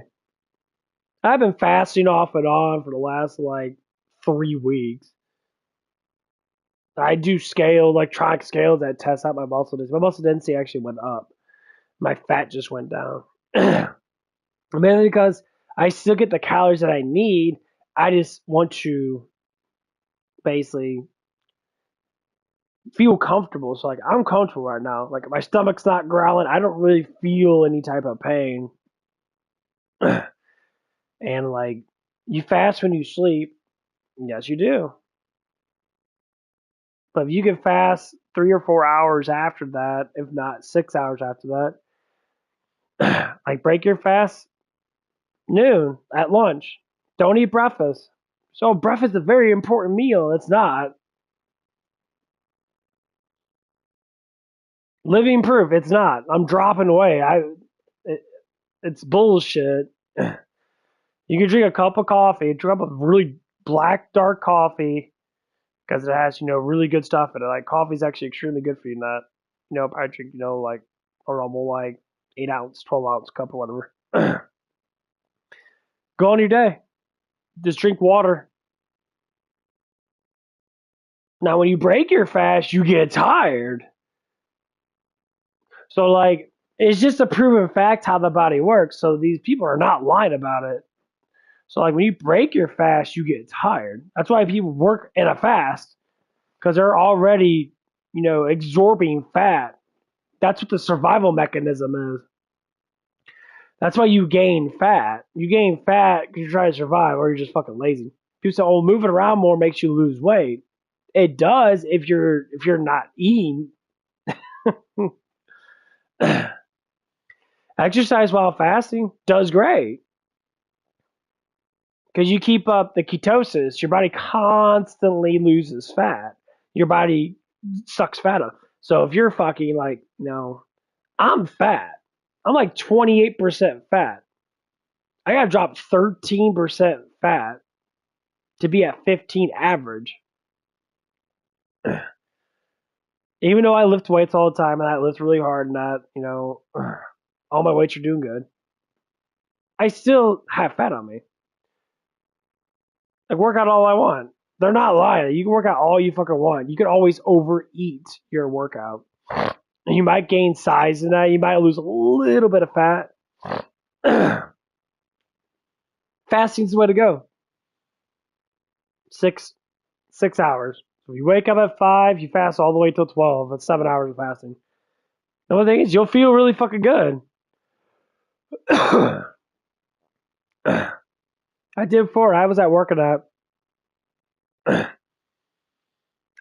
I've been fasting off and on for the last, like, 3 weeks. I do electronic scales that test out my muscle density. My muscle density actually went up. My fat just went down. Mainly because I still get the calories that I need. I just want to basically feel comfortable. So, like, I'm comfortable right now. Like, my stomach's not growling. I don't really feel any type of pain. And, like, you fast when you sleep. Yes, you do. But if you can fast 3 or 4 hours after that, if not 6 hours after that, like, break your fast noon at lunch. Don't eat breakfast. So, breakfast is a very important meal. It's not. Living proof, it's not. I'm dropping away. It's bullshit. You can drink a cup of coffee, drink up a really black, dark coffee, because it has, really good stuff in it. Like, coffee is actually extremely good for you. Not, I drink, like, a normal, like, 8-ounce, 12-ounce cup or whatever. Go on your day. Just drink water. Now, when you break your fast, you get tired. So, like, it's just a proven fact how the body works. So these people are not lying about it. So like when you break your fast, you get tired. That's why people work in a fast because they're already, absorbing fat. That's what the survival mechanism is. That's why you gain fat. You gain fat because you're trying to survive, or you're just fucking lazy. People say, "Oh, moving around more makes you lose weight." It does if you're not eating. Exercise while fasting does great because you keep up the ketosis. Your body constantly loses fat. Your body sucks fat up. So if you're fucking like, no, I'm fat. I'm like 28% fat. I gotta drop 13% fat to be at 15 average. Even though I lift weights all the time and I lift really hard and that, all my weights are doing good, I still have fat on me. Like, work out all I want. They're not lying. You can work out all you fucking want. You can always overeat your workout. And you might gain size in that. You might lose a little bit of fat. Fasting's the way to go. 6 hours. So you wake up at 5, you fast all the way till 12. That's 7 hours of fasting. The only thing is, you'll feel really fucking good. I did before. I was at work at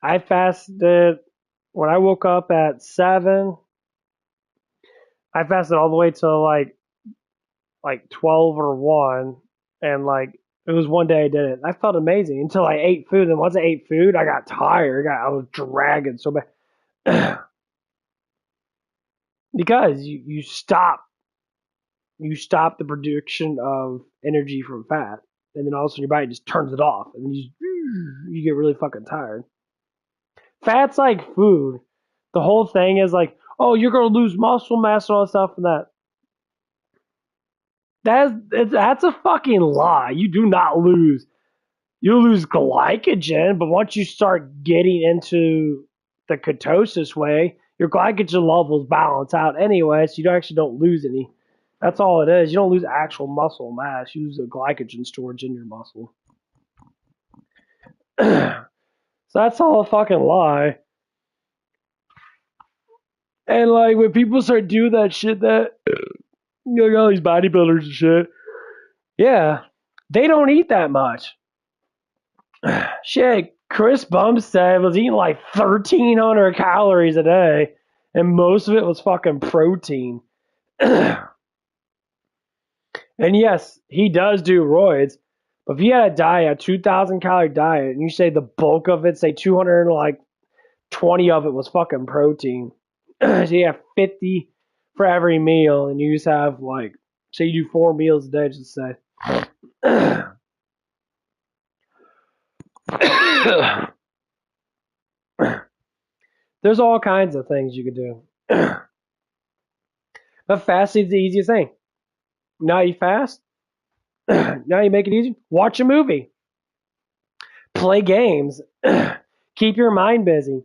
I fasted when I woke up at 7. I fasted all the way till like 12 or 1, and like it was one day I did it. I felt amazing until I ate food, and once I ate food, I got tired. I was dragging so bad because you stop the production of energy from fat, and then all of a sudden your body just turns it off, and then you get really fucking tired. Fat's like food. The whole thing is like, oh, you're gonna lose muscle mass and all that stuff and that. That's a fucking lie. You do not lose. You lose glycogen, but once you start getting into the ketosis way, your glycogen levels balance out anyway, so you actually don't lose any. That's all it is. You don't lose actual muscle mass. You lose the glycogen storage in your muscle. So that's all a fucking lie. And like when people start doing that shit, that all these bodybuilders and shit, yeah, they don't eat that much. Shit, Chris Bumstead was eating like 1,300 calories a day, and most of it was fucking protein. And yes, he does do roids, but if you had a diet, a 2,000 calorie diet, and you say the bulk of it, say 220 of it was fucking protein, so you have 50 for every meal, and you just have like, say you do 4 meals a day, just say. There's all kinds of things you could do. But fasting's the easiest thing. Now you fast. Now you make it easy. Watch a movie. Play games. Keep your mind busy.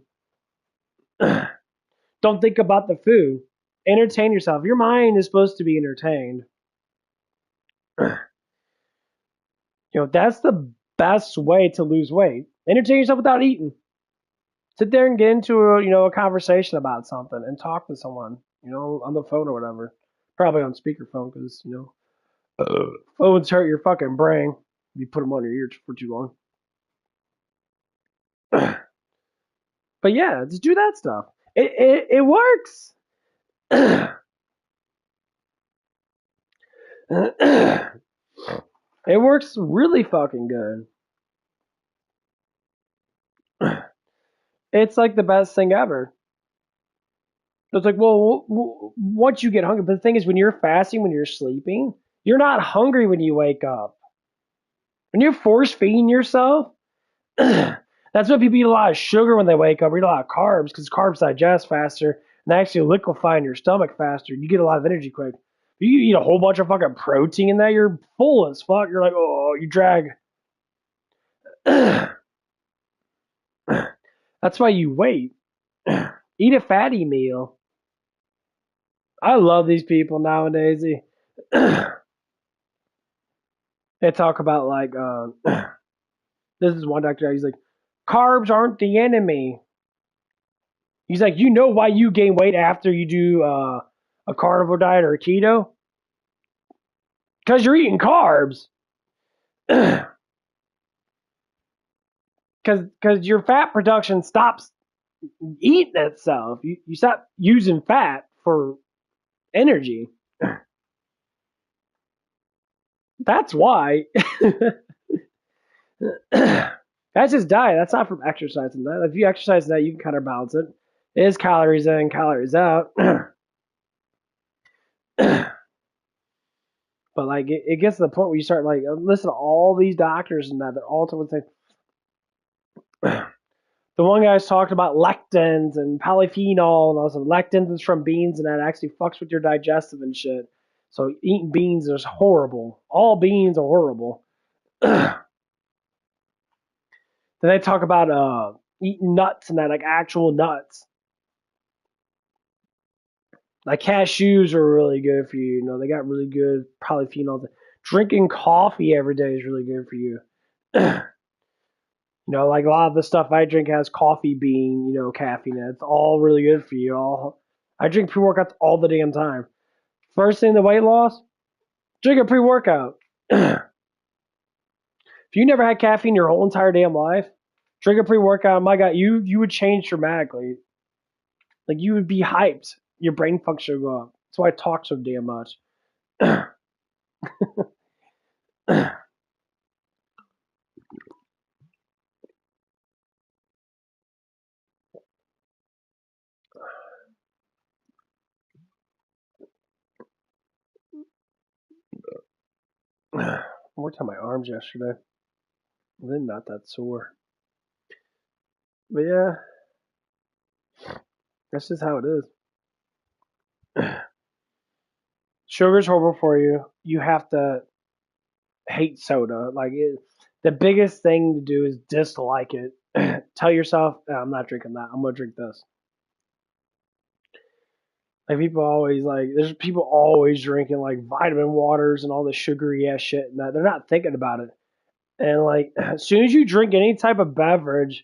Don't think about the food. Entertain yourself. Your mind is supposed to be entertained. That's the best way to lose weight. Entertain yourself without eating. Sit there and get into a conversation about something and talk to someone, on the phone or whatever. Probably on speakerphone because, phones hurt your fucking brain if you put them on your ears for too long. But yeah, just do that stuff. It works. It works really fucking good. It's like the best thing ever. It's like, well, once you get hungry, but the thing is, when you're fasting, when you're sleeping, you're not hungry when you wake up. When you're force feeding yourself, that's why people eat a lot of sugar when they wake up, or eat a lot of carbs, because carbs digest faster and they actually liquefy in your stomach faster. You get a lot of energy quick. If you eat a whole bunch of fucking protein in that, you're full as fuck. You're like, oh, you drag. That's why you wait. Eat a fatty meal. I love these people nowadays. They talk about like this is one doctor. He's like, carbs aren't the enemy. He's like, you know why you gain weight after you do a carnivore diet or a keto? Because you're eating carbs. Because your fat production stops eating itself. You stop using fat for energy. That's why. That's just diet. That's not from exercising. That if you exercise that, you can counterbalance it. It is calories in, calories out. But like it gets to the point where you start like listen to all these doctors and that they're all saying. The one guy's talked about lectins and polyphenol and all some lectins is from beans and that actually fucks with your digestive and shit. So eating beans is horrible. All beans are horrible. Then they talk about eating nuts and that, like actual nuts. Like cashews are really good for you. You know, they got really good polyphenols. Drinking coffee every day is really good for you. You know, like a lot of the stuff I drink has coffee bean, you know, caffeine. It's all really good for you. I drink pre-workouts all the damn time. First thing, the weight loss, drink a pre-workout. If you never had caffeine your whole entire damn life, drink a pre-workout. My God, you would change dramatically. Like you would be hyped. Your brain function would go up. That's why I talk so damn much. I worked on my arms yesterday. They're not that sore. But yeah, that's just how it is. Sugar's horrible for you. You have to hate soda. Like the biggest thing to do is dislike it. Tell yourself, I'm not drinking that. I'm gonna drink this. Like people always like, there's people always drinking like vitamin waters and all this sugary ass shit, and that they're not thinking about it. And like as soon as you drink any type of beverage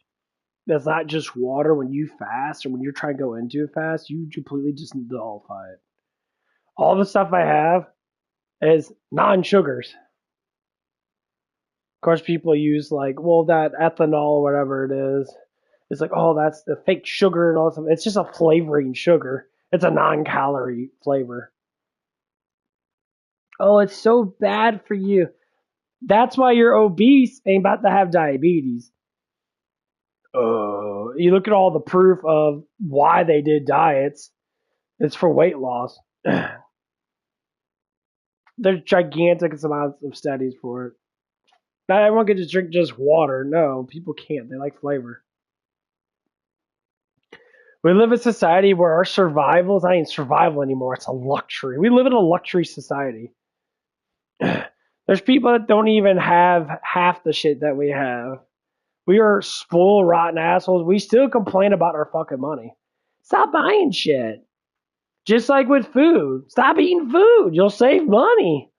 that's not just water, when you fast or when you're trying to go into a fast, you completely just nullify it. All the stuff I have is non-sugars. Of course, people use like, well, that ethanol or whatever it is. It's like, oh, that's the fake sugar and all that stuff. It's just a flavoring sugar. It's a non-calorie flavor. Oh, it's so bad for you. That's why you're obese and about to have diabetes. You look at all the proof of why they did diets. It's for weight loss. There's gigantic amounts of studies for it. Not everyone can just drink just water. No, people can't. They like flavor. We live in a society where our survival is not even survival anymore. It's a luxury. We live in a luxury society. There's people that don't even have half the shit that we have. We are spoiled, rotten assholes. We still complain about our fucking money. Stop buying shit. Just like with food. Stop eating food. You'll save money.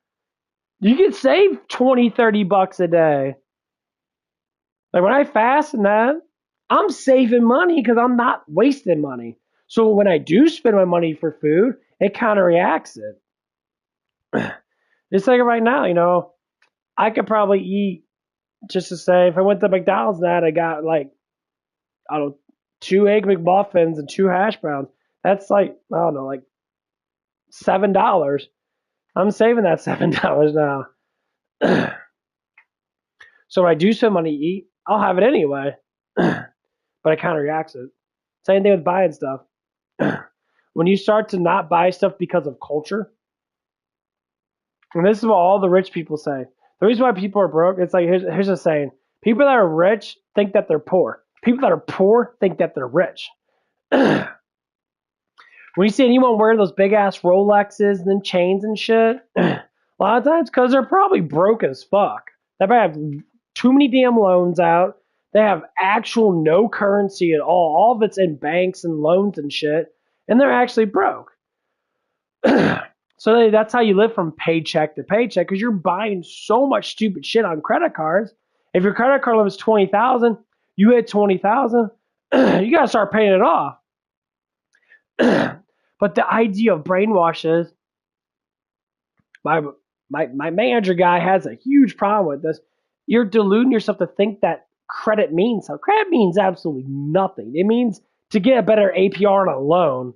You can save 20, 30 bucks a day. Like when I fast and that, I'm saving money because I'm not wasting money. So when I do spend my money for food, it kind of reacts it. It's like right now, you know, I could probably eat, just to say, if I went to McDonald's and that, I got like, I don't know, 2 egg McMuffins and 2 hash browns. That's like, I don't know, like $7. I'm saving that $7 now. So when I do spend money to eat, I'll have it anyway. But I kind of reacts it. Same thing with buying stuff. When you start to not buy stuff because of culture, and this is what all the rich people say. The reason why people are broke, it's like, here's a saying. People that are rich think that they're poor. People that are poor think that they're rich. When you see anyone wearing those big ass Rolexes and then chains and shit, a lot of times because they're probably broke as fuck. They probably have too many damn loans out. They have actual no currency at all. All of it's in banks and loans and shit. And they're actually broke. So that's how you live from paycheck to paycheck because you're buying so much stupid shit on credit cards. If your credit card limit is 20,000, you hit 20,000, you gotta start paying it off. But the idea of brainwash is my manager guy has a huge problem with this. You're deluding yourself to think that credit means something. Credit means absolutely nothing. It means to get a better APR on a loan.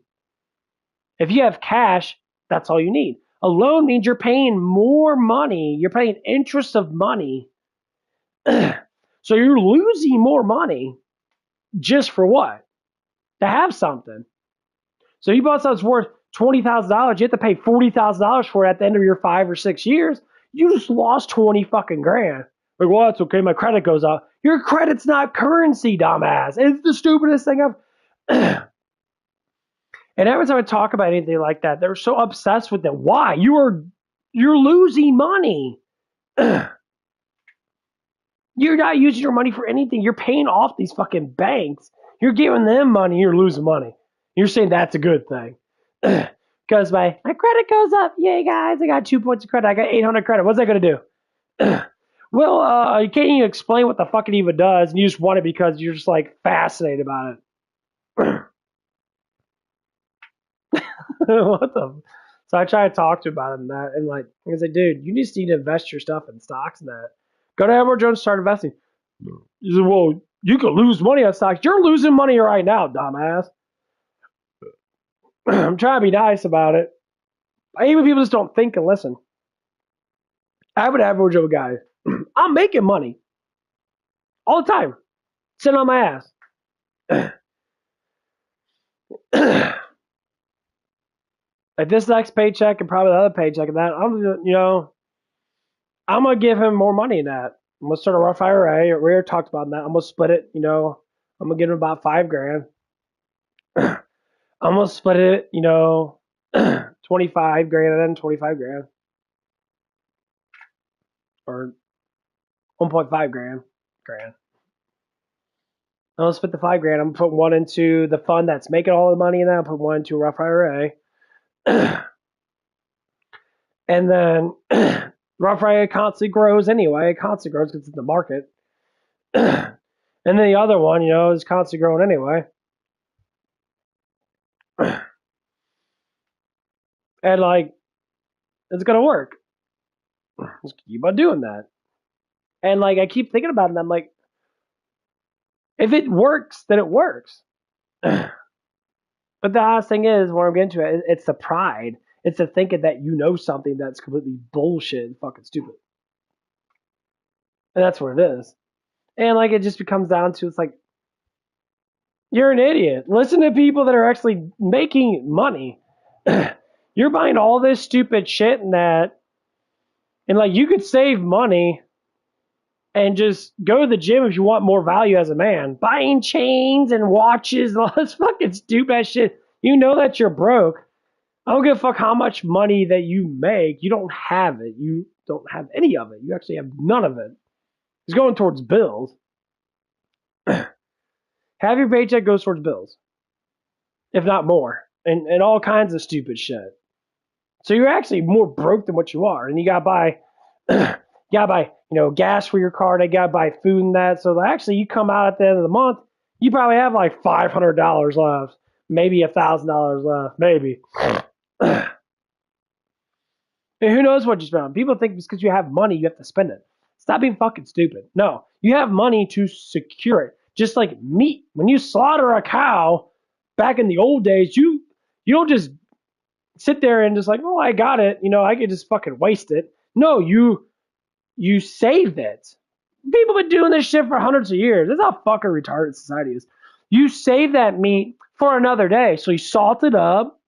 If you have cash, that's all you need. A loan means you're paying more money. You're paying interest of money. So you're losing more money just for what? To have something. So you bought something that's worth $20,000. You have to pay $40,000 for it at the end of your 5 or 6 years. You just lost 20 fucking grand. Like, well, that's okay. My credit goes up. Your credit's not currency, dumbass. It's the stupidest thing I've. And every time I talk about anything like that, they're so obsessed with it. Why? You're losing money. You're not using your money for anything. You're paying off these fucking banks. You're giving them money. You're losing money. You're saying that's a good thing. Because my credit goes up. Yay, guys. I got 2 points of credit. I got 800 credit. What's that going to do? Well, you can't even explain what the fuck it even does. And you just want it because you're just like fascinated about it. What the? So I try to talk to him about it and that, and like I was like, dude, you just need to invest your stuff in stocks and that. Go to Edward Jones, start investing. He said, well, you could lose money on stocks. You're losing money right now, dumbass. I'm trying to be nice about it. Even people just don't think and listen. I'm an average Joe guy. I'm making money all the time, sitting on my ass. At this next paycheck and probably the other paycheck and that, I'm gonna give him more money than that. I'm gonna start a Roth IRA. We already talked about that. I'm gonna split it. I'm gonna give him about $5,000. I'm gonna split it. 25 grand and then 25 grand, or 1.5 grand. I'm gonna split the $5,000. I'm gonna put one into the fund that's making all the money, and then I'll put one into a Roth IRA. And then Roth IRA constantly grows anyway. It constantly grows because it's in the market. And then the other one, is constantly growing anyway. And like, it's gonna work. Just keep on doing that. And like, I keep thinking about it, and I'm like, if it works, then it works. But the honest thing is, when I'm getting to it, it's the pride. It's the thinking that you know something that's completely bullshit and fucking stupid. And that's what it is. And like, it just becomes down to, it's like, you're an idiot. Listen to people that are actually making money. You're buying all this stupid shit and that. And like, you could save money and just go to the gym if you want more value as a man. Buying chains and watches and all this fucking stupid ass shit. You know that you're broke. I don't give a fuck how much money that you make. You don't have it. You don't have any of it. You actually have none of it. It's going towards bills. Have your paycheck goes towards bills, if not more, and all kinds of stupid shit. So you're actually more broke than what you are, and you gotta buy, gas for your car. They gotta buy food and that. So actually, you come out at the end of the month, you probably have like $500 left, maybe $1,000 left, maybe. And who knows what you spend on? People think because you have money, you have to spend it. Stop being fucking stupid. No, you have money to secure it. Just like meat. When you slaughter a cow back in the old days, you don't just sit there and just like, oh, I got it. I could just fucking waste it. No, you save it. People have been doing this shit for hundreds of years. That's how fucking retarded society is. You save that meat for another day. So you salt it up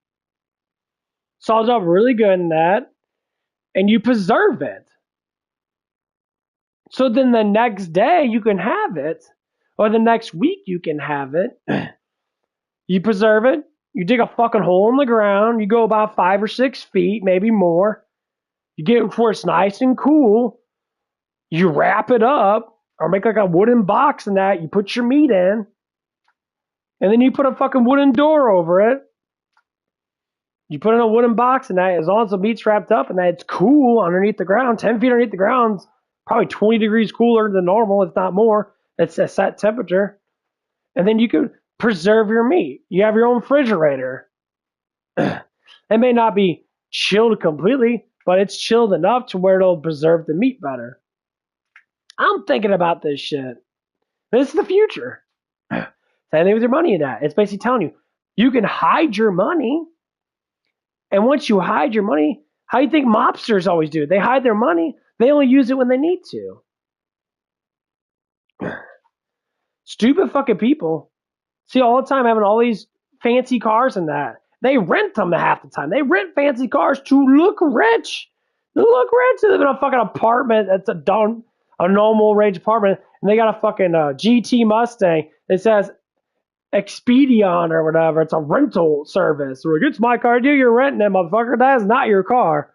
really good in that, and you preserve it. So then the next day you can have it, or the next week you can have it. You preserve it. You dig a fucking hole in the ground. You go about 5 or 6 feet, maybe more. You get it where it's nice and cool. You wrap it up, or make like a wooden box in that. You put your meat in, and then you put a fucking wooden door over it. You put it in a wooden box, and that, as long as the meat's wrapped up and that it's cool underneath the ground, 10 feet underneath the ground, probably 20 degrees cooler than normal, if not more. It's a set temperature. And then you can preserve your meat. You have your own refrigerator. It may not be chilled completely, but it's chilled enough to where it'll preserve the meat better. I'm thinking about this shit. This is the future. Same thing with your money in that. It's basically telling you, you can hide your money. And once you hide your money, how do you think mobsters always do? They hide their money. They only use it when they need to. Stupid fucking people. See all the time having all these fancy cars and that. They rent them half the time. They rent fancy cars to look rich. To look rich. They live in a fucking apartment that's a normal range apartment, and they got a fucking GT Mustang that says Expedion or whatever. It's a rental service. Like, it's my car, dude. You're renting it, motherfucker. That is not your car.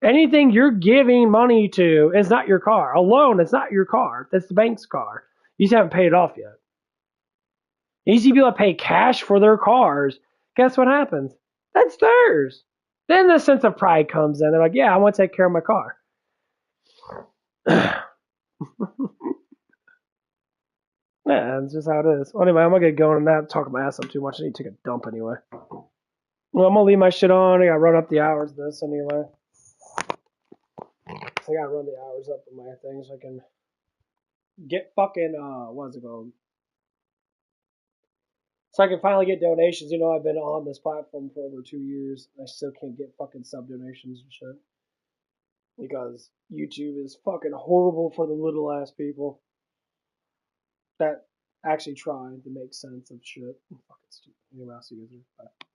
Anything you're giving money to is not your car. A loan, it's not your car. That's the bank's car. You just haven't paid it off yet. You see people that pay cash for their cars. Guess what happens? That's theirs. Then the sense of pride comes in. They're like, yeah, I want to take care of my car. Yeah, that's just how it is. Well, anyway, I'm going to get going on that. Talking my ass up too much. I need to take a dump anyway. Well, I'm going to leave my shit on. I got to run up the hours of this anyway. So I got to run the hours up of my thing so I can get fucking, what's it called? So I can finally get donations. You know, I've been on this platform for over 2 years. And I still can't get fucking sub donations and shit. Because YouTube is fucking horrible for the little ass people that actually try to make sense of shit. Fucking stupid. Anyway, I'll see you guys later. Bye.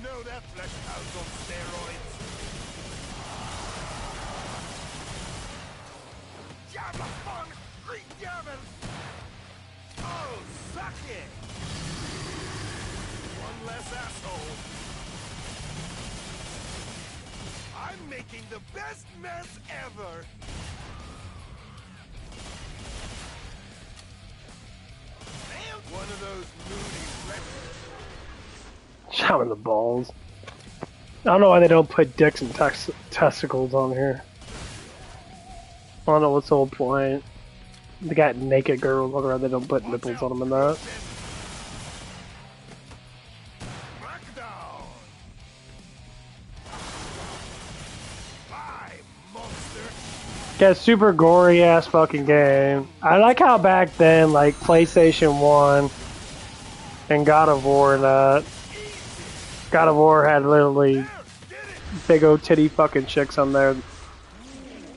know that flesh hound's on steroids. Diablo fun! Great diamond! Oh, suck it! One less asshole. I'm making the best mess ever! Man, one of those moody red... Shot in the balls. I don't know why they don't put dicks and testicles on here. I don't know what's the whole point. They got naked girls walking around, they don't put nipples on them and that. Smackdown! Bye, monster! Yeah, super gory ass fucking game. I like how back then, like PlayStation 1 and God of War and God of War had literally big old titty fucking chicks on there.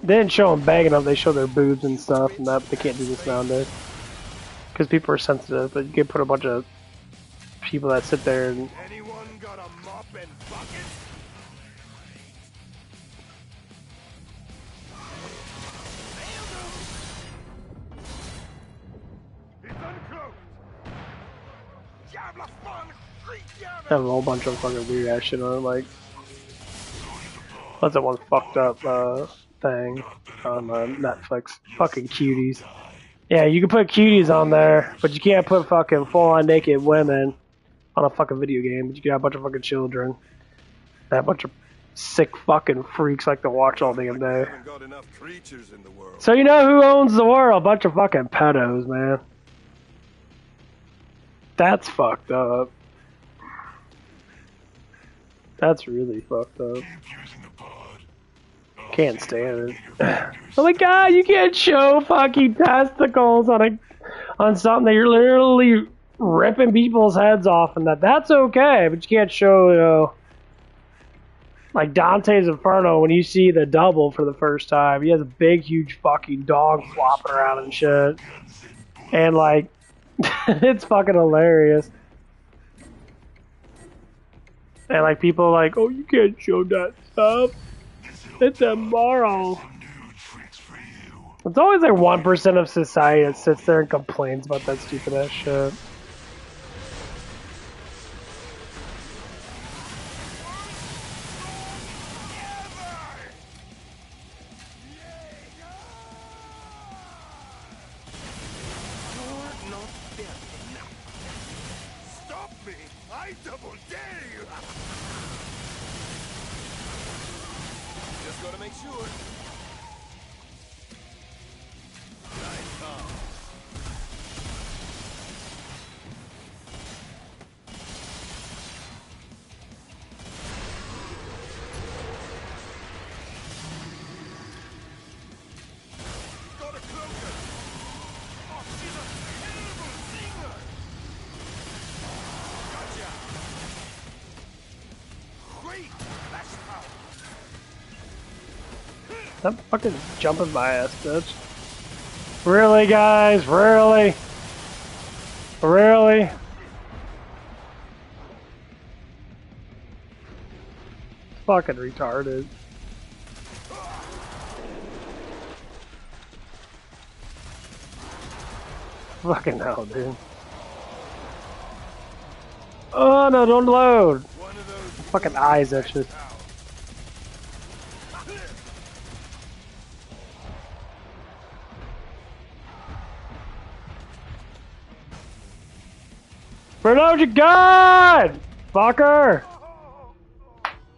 They didn't show them banging them, they show their boobs and stuff and that, but they can't do this nowadays. Because people are sensitive, but you can put a bunch of people that sit there and... Anyone got a mop and bucket? He's uncloaked! Diablo fun! Great diamond! have a whole bunch of fucking weird ass shit on it, like... What's that one fucked up, thing on Netflix? Fucking cuties. Yeah, you can put cuties on there, but you can't put fucking full-on naked women on a fucking video game. But you can have a bunch of fucking children. And a bunch of sick fucking freaks like to watch all damn day. Haven't got enough creatures in the world. So you know who owns the world? A bunch of fucking pedos, man. That's fucked up. That's really fucked up. Can't stand it. Oh my god, you can't show fucking testicles on something that you're literally ripping people's heads off and that's okay, but you can't show, you know, like Dante's Inferno when you see the double for the first time. He has a big, huge fucking dog flopping around and shit. And like, it's fucking hilarious. And like people are like, oh, you can't show that stuff. It's immoral. It's always like 1% of society that sits there and complains about that stupid ass shit. Stop me! I double dare you! Just gotta make sure. Nice call. Got a cloaker! Oh, she's a terrible singer! Gotcha! Great! Flash power! Stop fucking jumping my ass, bitch. Really, guys? Really? Really? Fucking retarded. Fucking hell, dude. Oh no, don't load! One of those Fucking eyes, actually. Reload your gun! Fucker!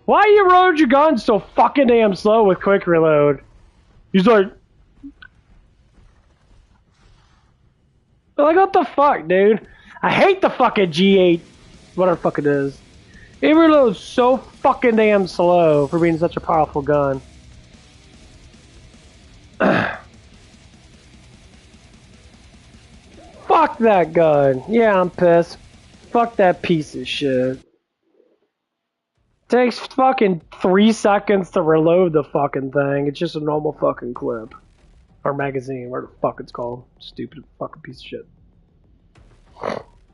Why you reload your gun so fucking damn slow with quick reload? He's like... Like, what the fuck, dude? I hate the fucking G8, whatever the fuck it is. It reloads so fucking damn slow for being such a powerful gun. Fuck that gun. Yeah, I'm pissed. Fuck that piece of shit. Takes fucking 3 seconds to reload the fucking thing. It's just a normal fucking clip. Or magazine, whatever the fuck it's called. Stupid fucking piece of shit.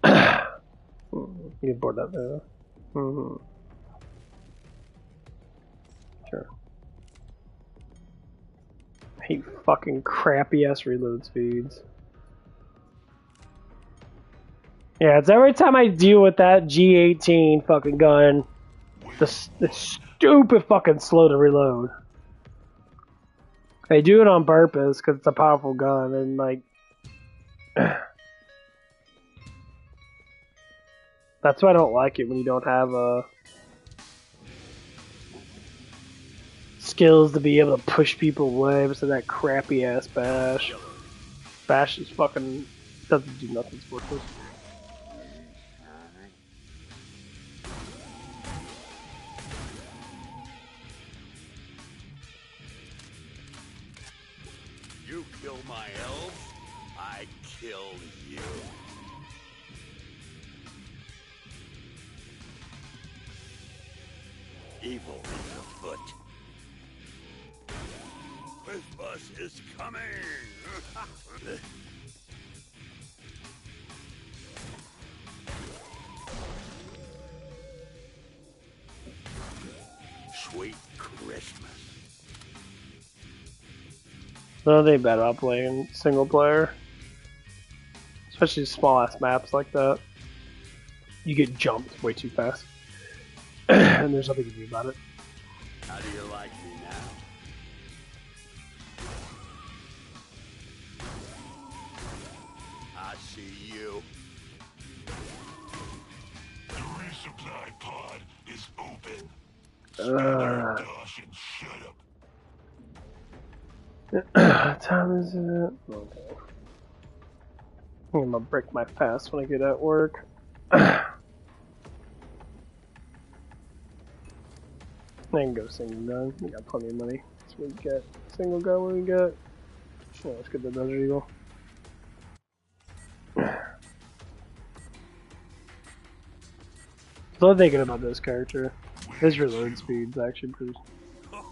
You can board that there. hate fucking crappy ass reload speeds. Yeah, it's every time I deal with that G18 fucking gun, it's stupid fucking slow to reload. They do it on purpose because it's a powerful gun, and like, that's why I don't like it when you don't have skills to be able to push people away. Because of that crappy ass bash. Bash is fucking doesn't do nothing. It's worthless. You kill my elves, I kill you. Evil is afoot. Quizbus is coming! Sweet Christmas. Nothing bad about playing single player. Especially small ass maps like that. You get jumped way too fast. And there's nothing to do about it. How do you like me now? I see you. The resupply pod is open. Spare Dosh and shut up. What time is it? Okay. I'm gonna break my fast when I get at work. I can go single gun. We got plenty of money. So we get single gun when we get. Oh, let's get the Desert Eagle. So I'm thinking about this character. His reload speed's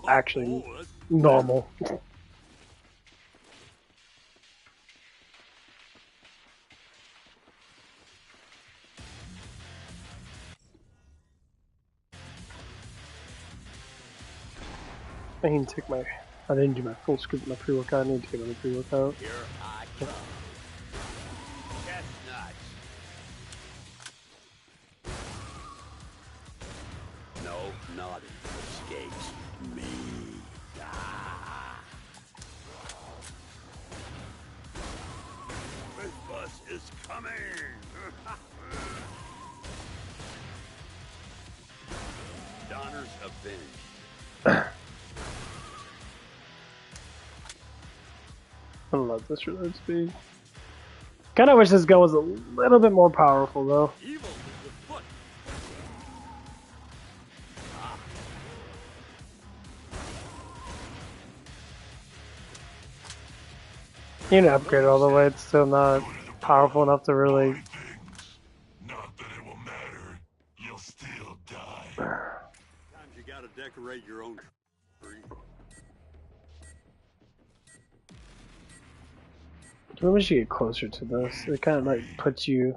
actually normal. I need to take my. I didn't do my full scoop, my pre-workout. I need to get another pre-workout. Here I come. Chestnuts. No naughty escapes me. Quizbus is coming. Donner's avenged. I love this reload speed. Kinda wish this gun was a little bit more powerful though. Evil is afoot. You can upgrade it all the way, it's still not powerful enough to really. Things. Not that it will matter. You'll still die. Sometimes you gotta decorate your own tree. I wish you get closer to this. It kind of like puts you.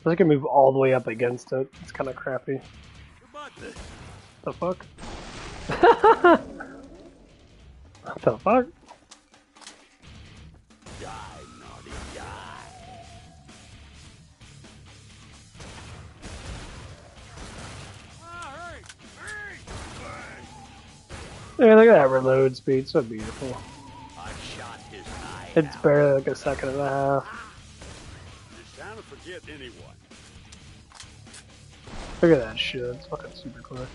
I can move all the way up against it. It's kind of crappy. The fuck? What the fuck? Die, naughty, die. Yeah, look at that reload speed. So beautiful. I shot his eye. It's barely like a second and a half. It's time to forget anyone. Look at that shit. It's fucking super quick.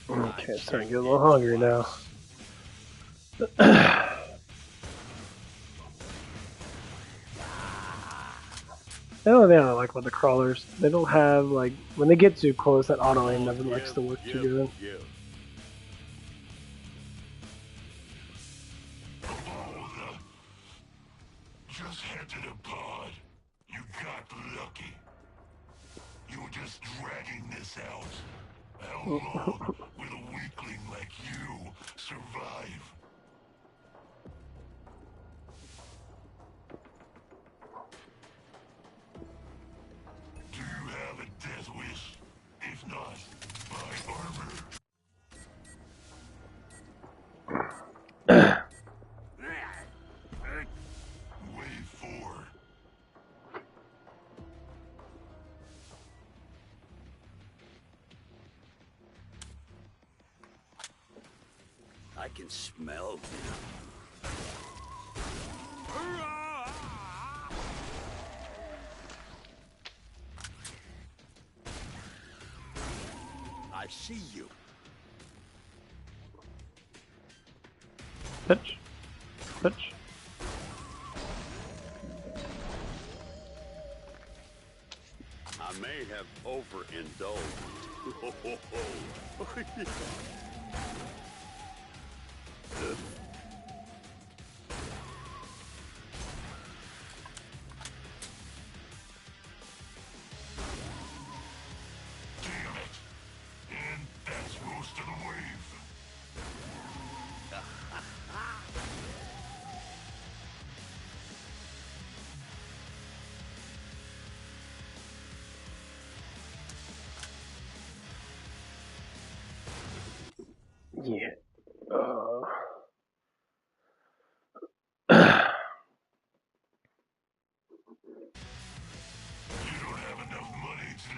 Okay, it's starting to get a little hungry now. The only thing I don't like about the crawlers, they don't have, like, when they get too close, that auto aim never likes to work too good. this out. How long will a weakling like you survive? Do you have a death wish? If not, buy armor. Wave 4. I can smell them. I see you. Pitch. Pitch. I may have overindulged. Damn it. And that's most of the wave. Yeah. You don't have enough money to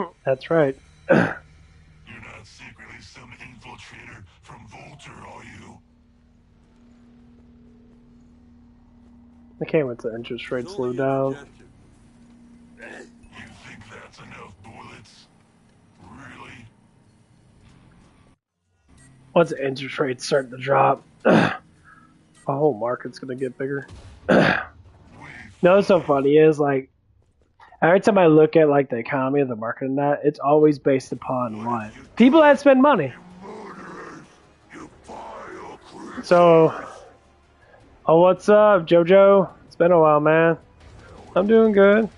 live. That's right. You're not secretly some infiltrator from Volter, are you? Okay, with the interest rate It's slow only down. indigestion. You think that's enough bullets? Really? Once the interest rates start to drop, the whole market's gonna get bigger. No, what's so funny is like every time I look at like the economy of the market and that, it's always based upon what people that spend money. You vile creature. So, oh, what's up, JoJo? It's been a while, man. I'm doing good.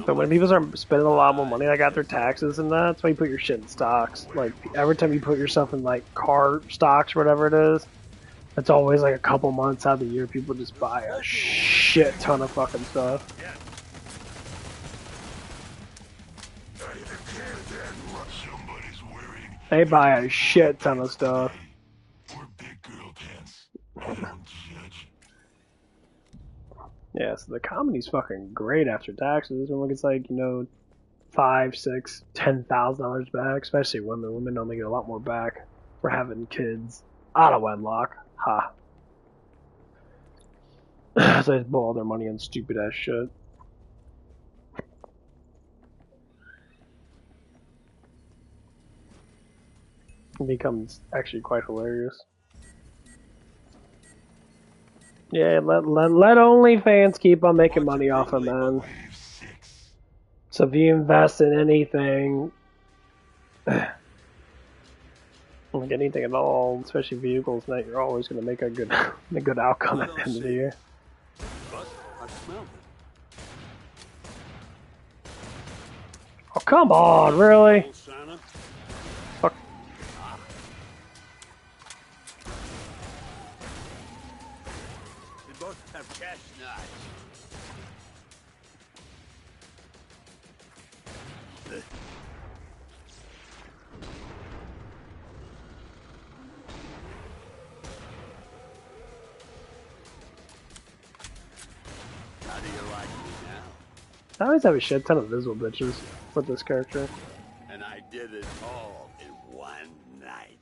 But when people start spending a lot more money, like after taxes and that's why you put your shit in stocks. Like every time you put yourself in like car stocks or whatever it is, it's always like a couple months out of the year people just buy a shit ton of fucking stuff. Somebody's wearing They buy a shit ton of stuff. or big girl pants. I don't judge. Yeah, so the comedy's fucking great after taxes. When it gets like, you know, $5, $6, $10,000 back, especially women. Women only get a lot more back for having kids out of wedlock. Ha. So they just blow all their money on stupid ass shit. It becomes actually quite hilarious. Yeah, let OnlyFans keep on making money off of men. Wave 6. So if you invest in anything, like anything at all, especially vehicles, that you're always going to make a good outcome at the end of the year. But I smell them. Oh come on, really? Old Santa. Fuck. They both have cash knives. How do you like me now? I always have a shit ton of visible bitches with this character. And I did it all in one night.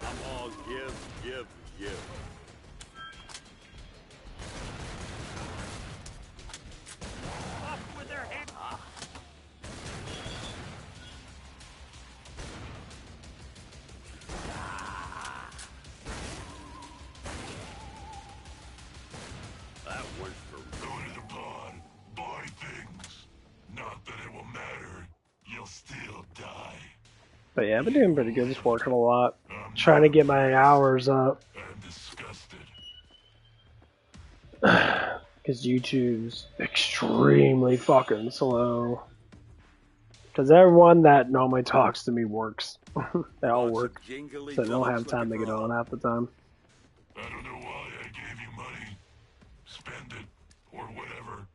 I'm all give. That one's for Go to the pawn. Buy things. Not that it will matter. You'll still die. But yeah, I've been doing pretty good. Just working a lot, trying to get my hours up. I'm disgusted. Because YouTube's extremely fucking slow. Because everyone that normally talks to me works. They all work. So they don't have time to get on half the time. I don't know why I gave you money. Spend it, or whatever.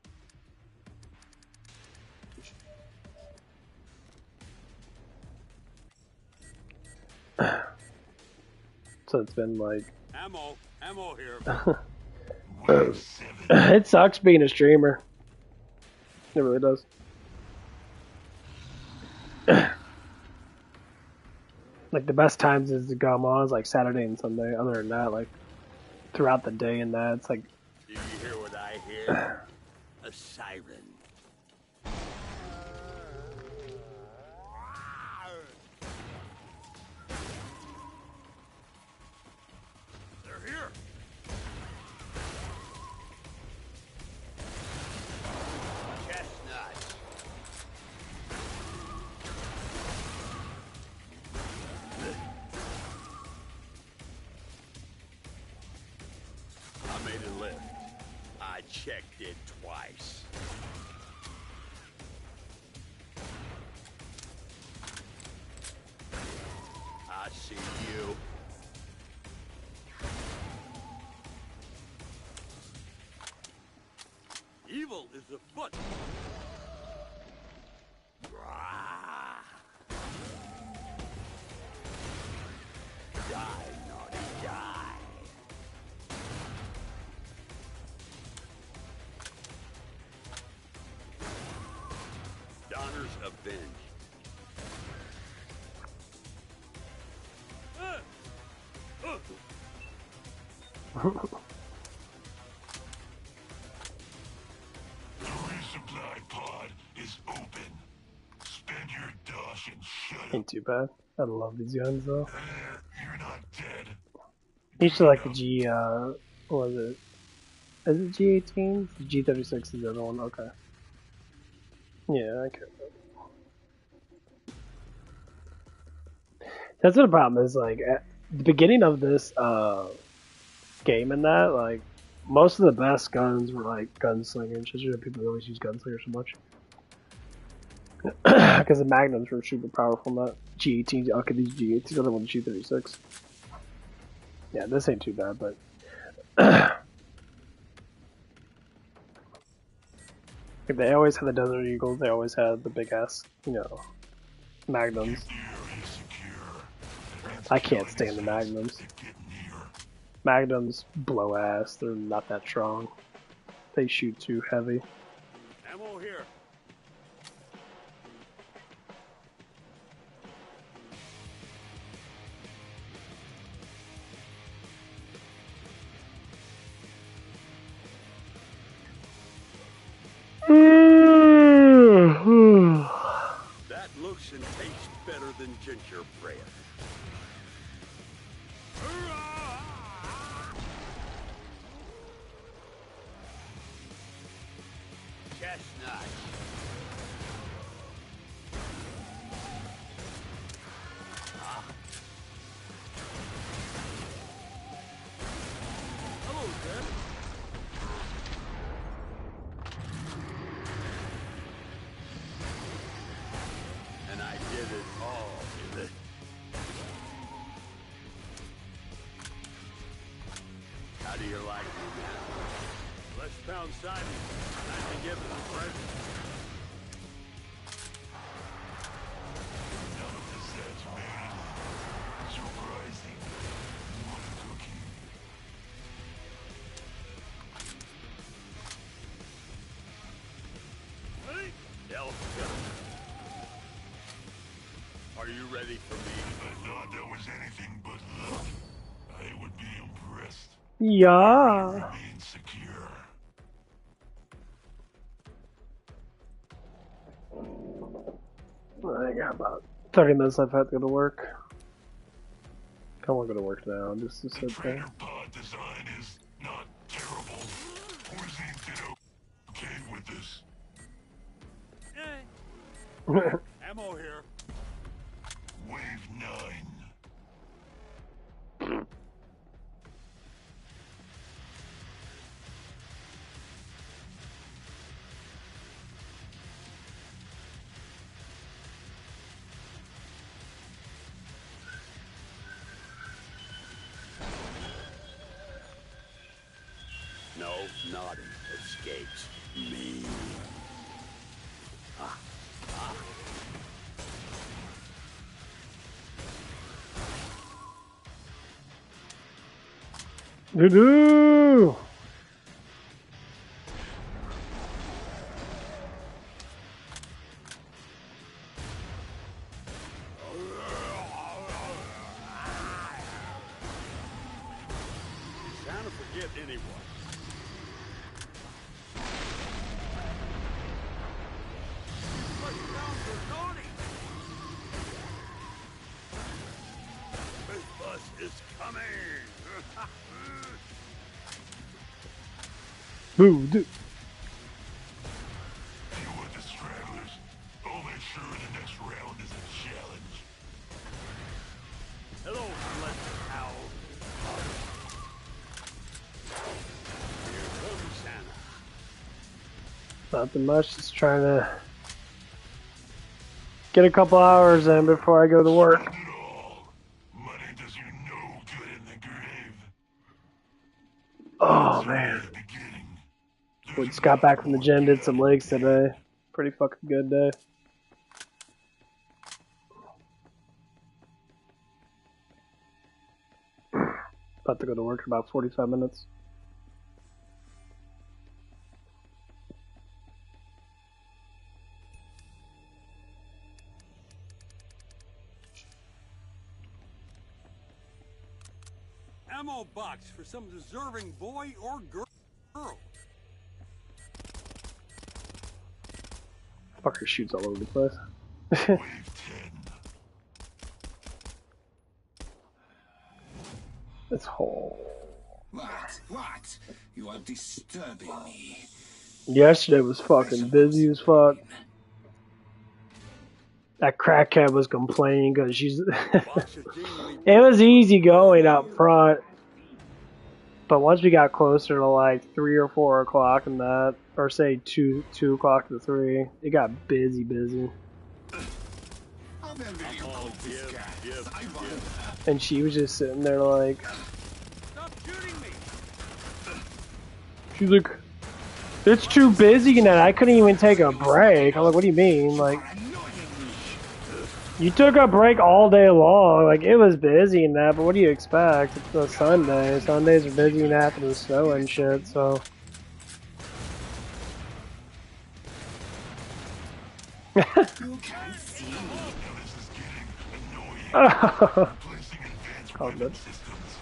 So it's been like... Ammo here. Wave 7. It sucks being a streamer. It really does. Like the best times is to come on is like Saturday and Sunday. Other than that, like throughout the day and that, it's like Do you hear what I hear? A siren. They're here. Chestnuts. I made a lift. I checked it twice. I see you. Evil is afoot. Rah. Die, naughty, die. Donner's avenged. The resupply pod is open. Spend your dosh and shut up. ain't too bad. I love these guns though. You're not dead. Used to like the G what was it? Is it G18? The G36 is the other one, okay. Yeah, I care. That's what the problem is, like at the beginning of this game and that, like most of the best guns were like gunslingers. Just people always use gunslingers so much. Because the magnums were super powerful, not G18s. Okay, these G18s are the ones G36. Yeah, this ain't too bad, but they always had the Desert Eagles. They always had the big ass, magnums. The area is secure. I can't stand the magnums. Get near. Magnums blow ass. They're not that strong. They shoot too heavy. Ammo here. That looks and tastes better than gingerbread. Chestnuts. Hello, Dad. And I did it all in the... How do you like me now? Let's pound Simon. Time to give him a present. None of this that's made. Surprising. What a cookie. Elf gun. Are you ready for me? If I thought that was anything but luck, I would be impressed. Yeah. Remain secure. I got about 30 minutes left. I have to go to work. I want to go to work now. Just to sit there. Trainer pod design is not terrible. Orzine did okay with this. Ammo here. Wave nothing escapes me. Doo-doo! Trying to forget anyone. Touchdown for Tony. This bus is coming. Boo-doo. You are the stragglers. I'll make sure the next round is a challenge. Hello, Celestial Owl. Here comes Santa. Nothing much, just trying to get a couple hours in before I go to work. Spend it all. Money does you no good in the grave. Oh man. At the beginning. We just got back from the gym, did some legs today. Pretty fucking good day. About to go to work in about 45 minutes. Ammo box for some deserving boy or girl. Fucker shoots all over the place. Wave 10. This whole... What? You are disturbing me. Yesterday was fucking busy as fuck. That crackhead was complaining because she's... Box of jingly It was easy going up front. But once we got closer to like 3 or 4 o'clock and that, or say 2 o'clock to 3, it got busy. How then will you cope with cats? I wonder. And she was just sitting there like... Stop shooting me. She's like, it's too busy and I couldn't even take a break. I'm like, what do you mean? Like, you took a break all day long. Like, it was busy and that, but what do you expect? It's a Sunday. Sundays are busy and after the snow and shit, so... You can't see me. This is getting annoying. Placing advanced Oh, weapon good. systems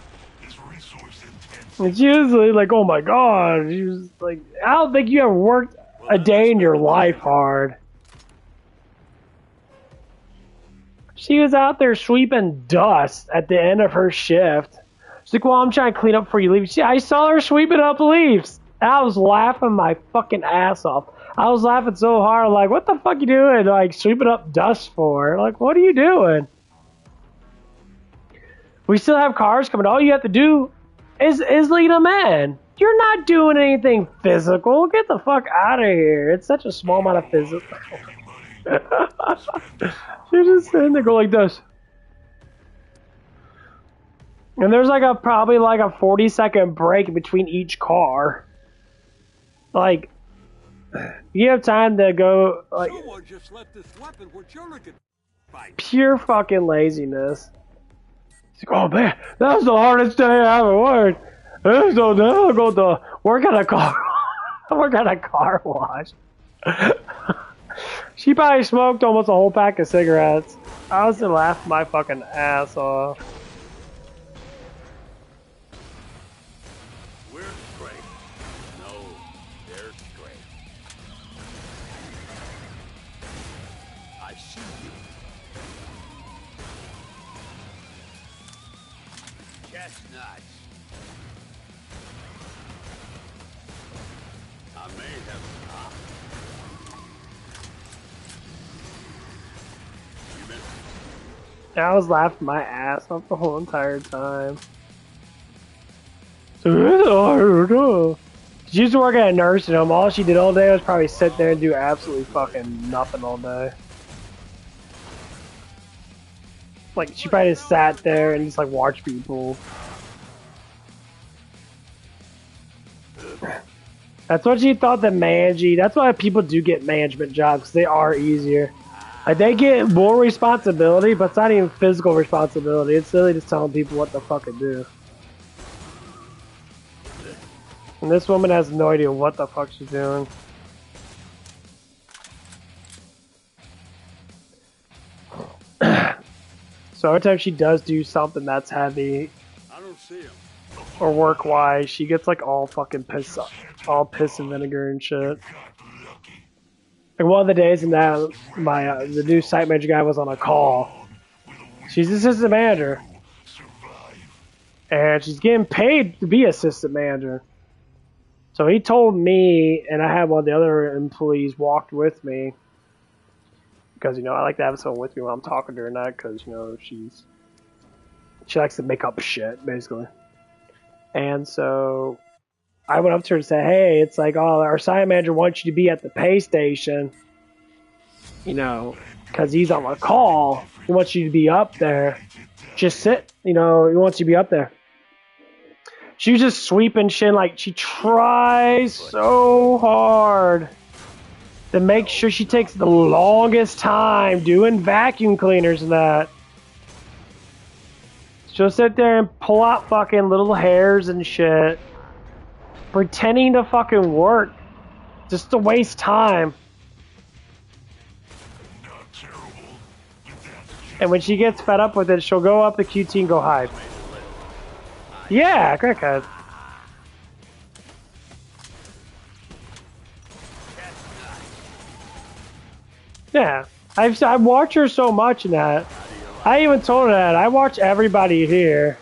is resource intensive. It's usually like, oh my god, she was like, I don't think you ever worked a day in your life hard. She was out there sweeping dust at the end of her shift. She's like, well, I'm trying to clean up before you leave. See, I saw her sweeping up leaves. And I was laughing my fucking ass off. I was laughing so hard, like, what the fuck you doing? Like, sweeping up dust for? Like, what are you doing? We still have cars coming. All you have to do is lead them in. You're not doing anything physical. Get the fuck out of here. It's such a small amount of physical. You're just sitting there going like this. And there's like probably like a 40-second break between each car. Like, you have time to go, like, Someone just left this weapon where children could fight. pure fucking laziness. It's like, oh man, that was the hardest day I ever worked. So now I go to work at a car, work at a car wash. She probably smoked almost a whole pack of cigarettes. I was just laughing my fucking ass off. We're straight. No, they're straight. I see you. Chestnuts. I may have stopped. You missed. I was laughing my ass off the whole entire time. So she used to work at a nursing home. All she did all day was probably sit there and do absolutely fucking nothing all day. Like, she probably just sat there and just like watched people. That's what she thought that managing. That's why people do get management jobs, because they are easier. Like, they get more responsibility, but it's not even physical responsibility. It's really just telling people what the fuck to do. And this woman has no idea what the fuck she's doing. So every time she does do something that's heavy I don't see him. or work-wise, she gets like all fucking pissed off, all piss and vinegar and shit. And one of the days in that, the new site manager guy was on a call. She's assistant manager, and she's getting paid to be assistant manager. So he told me, and I had one of the other employees walked with me, because, you know, I like to have someone with me when I'm talking to her, not because, you know, she likes to make up shit, basically. And so I went up to her and said, hey, it's like, oh, our site manager wants you to be at the pay station, you know, because he's on a call. He wants you to be up there. Just sit, you know, he wants you to be up there. She was just sweeping shit, like, she tries so hard to make sure she takes the longest time doing vacuum cleaners and that. She'll sit there and pull out fucking little hairs and shit, pretending to fucking work, just to waste time. And when she gets fed up with it, she'll go up the QT and go hide. Yeah, crackhead. Yeah, I watch her so much in that. I even told her that. I watch everybody here.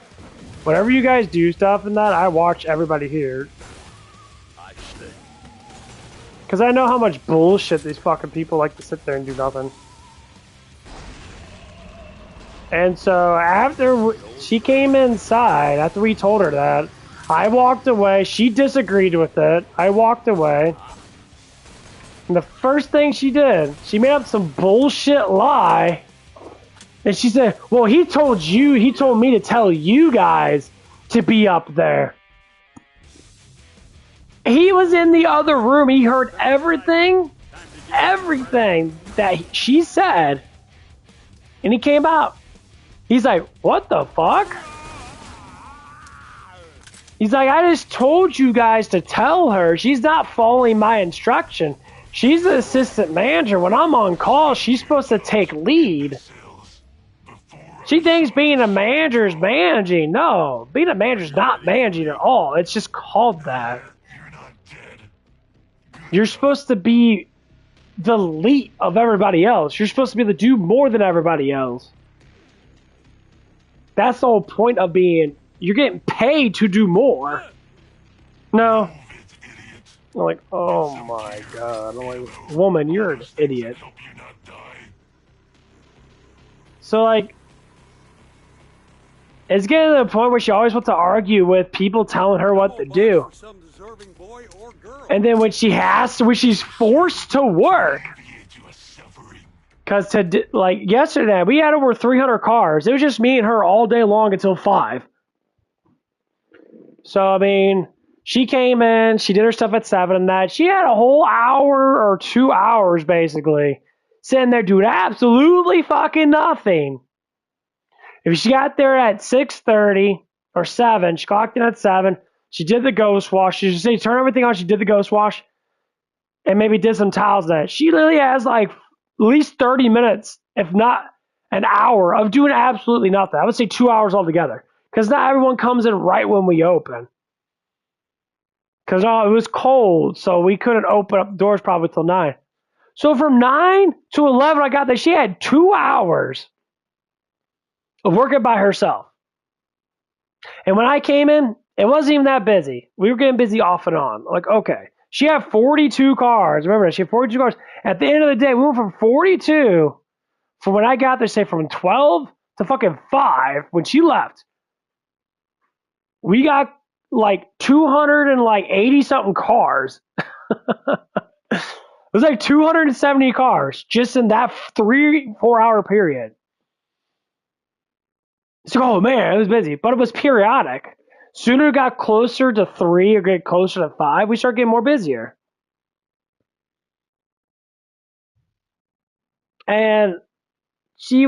Whenever you guys do stuff in that, I watch everybody here. Because I know how much bullshit these fucking people like to sit there and do nothing. And so after she came inside, after we told her that, I walked away. She disagreed with it. I walked away. And the first thing she did, she made up some bullshit lie. And she said, well, he told me to tell you guys to be up there. He was in the other room. He heard everything that she said. And he came out. He's like, what the fuck? He's like, I just told you guys to tell her. She's not following my instruction. She's the assistant manager. When I'm on call, she's supposed to take lead. She thinks being a manager is managing. No, being a manager is not managing at all. It's just called that. You're supposed to be the lead of everybody else. You're supposed to be able to do more than everybody else. That's the whole point of being, you're getting paid to do more. No. I'm like, oh my god. I'm like, woman, you're an idiot. So, like, it's getting to the point where she always wants to argue with people telling her what to do. And then when she's forced to work, because like yesterday, we had over 300 cars. It was just me and her all day long until 5. So, I mean, she came in, she did her stuff at 7 and that. She had a whole hour or 2 hours, basically, sitting there doing absolutely fucking nothing. If she got there at 6:30 or 7, she clocked in at 7, she did the ghost wash. She just said, turn everything on, she did the ghost wash, and maybe did some towels that. She literally has like at least 30 minutes, if not an hour, of doing absolutely nothing. I would say 2 hours altogether. Because not everyone comes in right when we open. Because it was cold, so we couldn't open up the doors probably till 9. So from 9 to 11, I got there. She had 2 hours of working by herself. And when I came in, it wasn't even that busy. We were getting busy off and on. Like, okay. She had 42 cars. Remember that? She had 42 cars. At the end of the day, we went from 42, from when I got there, say from 12 to fucking 5 when she left. We got like 280 something cars. It was like 270 cars just in that 3-4 hour period. So, oh man, it was busy, but it was periodic. Sooner it got closer to 3 or get closer to 5, we start getting more busier. And she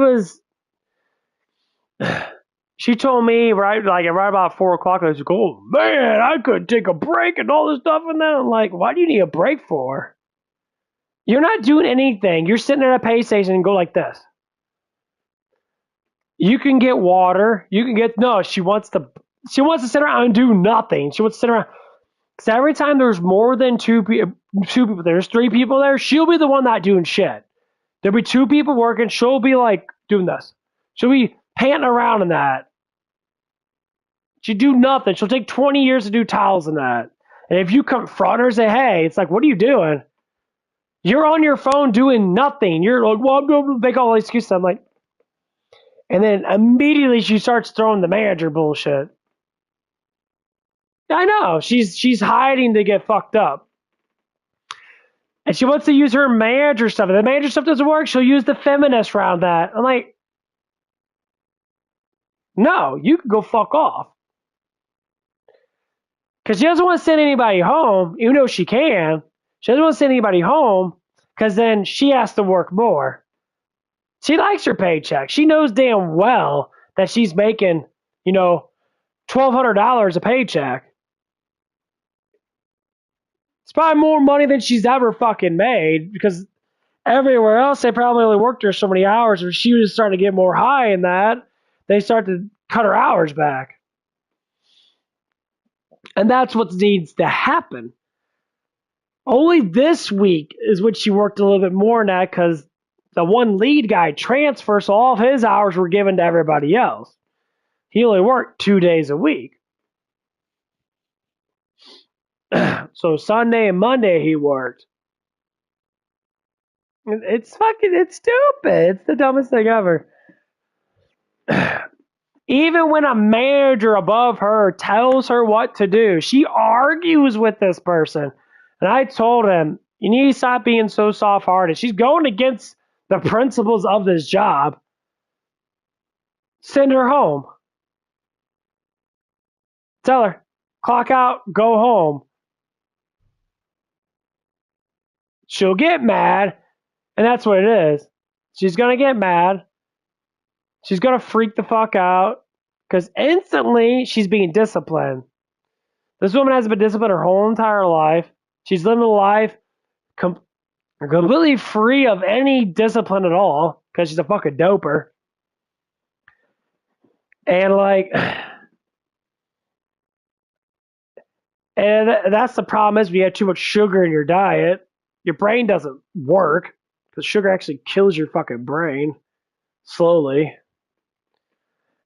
told me right about 4 o'clock, I was like, oh man, I could take a break and all this stuff. And then I'm like, why do you need a break for? You're not doing anything. You're sitting at a pay station and go like this. You can get water. You can get, no, she wants to sit around and do nothing. She wants to sit around. Because every time there's more than two people, there's 3 people there, she'll be the one not doing shit. There'll be 2 people working. She'll be like doing this. She'll be panting around in that. She'll do nothing. She'll take 20 years to do towels in that. And if you confront her and say, hey, it's like, what are you doing? You're on your phone doing nothing. You're like, well, I'm going to make all these excuses. I'm like, and then immediately she starts throwing the manager bullshit. I know. She's hiding to get fucked up. And she wants to use her manager stuff. If the manager stuff doesn't work, she'll use the feminist around that. I'm like, no, you can go fuck off. Because she doesn't want to send anybody home, even though she can. She doesn't want to send anybody home because then she has to work more. She likes her paycheck. She knows damn well that she's making, $1,200 a paycheck. It's probably more money than she's ever fucking made because everywhere else they probably only worked her so many hours, or she was starting to get more high in that. They start to cut her hours back. And that's what needs to happen. Only this week is when she worked a little bit more in that because the one lead guy transferred, so all of his hours were given to everybody else. He only worked 2 days a week. So Sunday and Monday he worked. It's stupid. It's the dumbest thing ever. Even when a manager above her tells her what to do, she argues with this person. And I told him, you need to stop being so soft-hearted. She's going against the principles of this job. Send her home. Tell her, clock out, go home. She'll get mad, and that's what it is. She's going to get mad. She's going to freak the fuck out because instantly she's being disciplined. This woman hasn't been disciplined her whole entire life. She's living a life completely free of any discipline at all because she's a fucking doper. And and that's the problem is when you have too much sugar in your diet, your brain doesn't work because sugar actually kills your fucking brain slowly.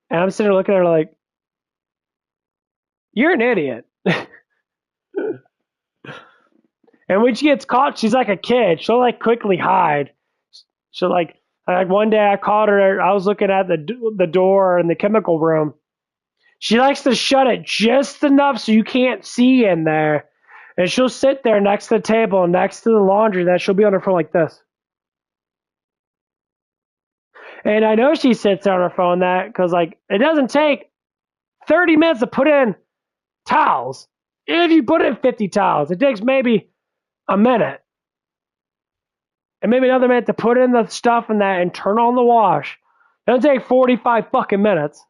And I'm sitting there looking at her like, you're an idiot. And when she gets caught, she's like a kid. She'll quickly hide. She'll like one day I caught her. I was looking at the door in the chemical room. She likes to shut it just enough so you can't see in there. And she'll sit there next to the table, next to the laundry. That she'll be on her phone like this. And I know she sits on her phone because it doesn't take 30 minutes to put in towels. If you put in 50 towels, it takes maybe a minute. And maybe another minute to put in the stuff in that and turn on the wash. It doesn't take 45 fucking minutes.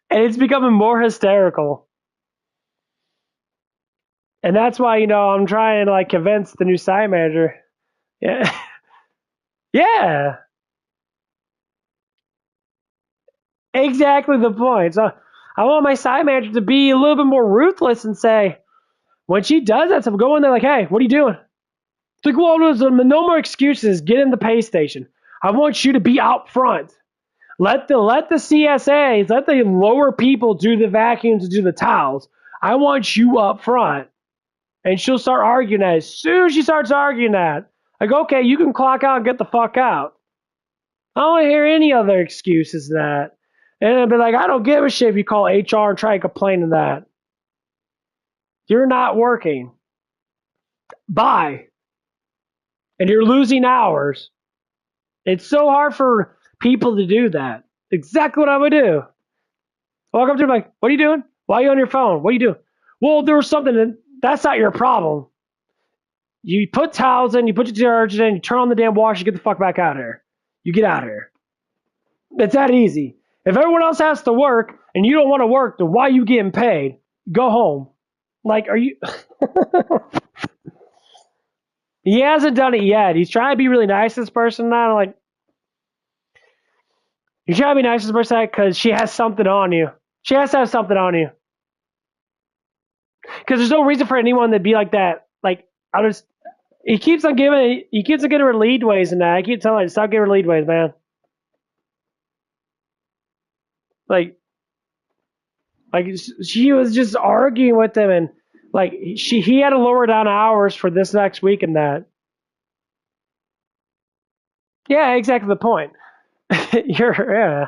And it's becoming more hysterical. And that's why, I'm trying to convince the new site manager. Yeah. Yeah. Exactly the point. So I want my site manager to be a little bit more ruthless and say, when she does that stuff, go in there like, hey, what are you doing? It's like, well, no more excuses. Get in the pay station. I want you to be out front. Let the CSAs, let the lower people do the vacuums and do the towels. I want you up front. And she'll start arguing that. As soon as she starts arguing that, I go, okay, you can clock out and get the fuck out. I don't want to hear any other excuses than that. And I'll be like, I don't give a shit if you call HR and try to complain to that. You're not working. Bye. And you're losing hours. It's so hard for people to do that. Exactly what I would do. Walk up to him like, what are you doing? Why are you on your phone? What are you doing? Well, there was something that's not your problem. You put towels in, you put your detergent in, you turn on the damn washer, you get the fuck back out of here. You get out of here. It's that easy. If everyone else has to work and you don't want to work, then why are you getting paid? Go home. Like, are you... He hasn't done it yet. He's trying to be really nice to this person now. Like, you're trying to be nice to this person because she has something on you. She has to have something on you. Because there's no reason for anyone to be like that. Like, he keeps on giving her lead ways and that. I keep telling her, stop giving her lead ways, man. Like she was just arguing with him, and like he had to lower down hours for this next week and that. Yeah, exactly the point. Yeah.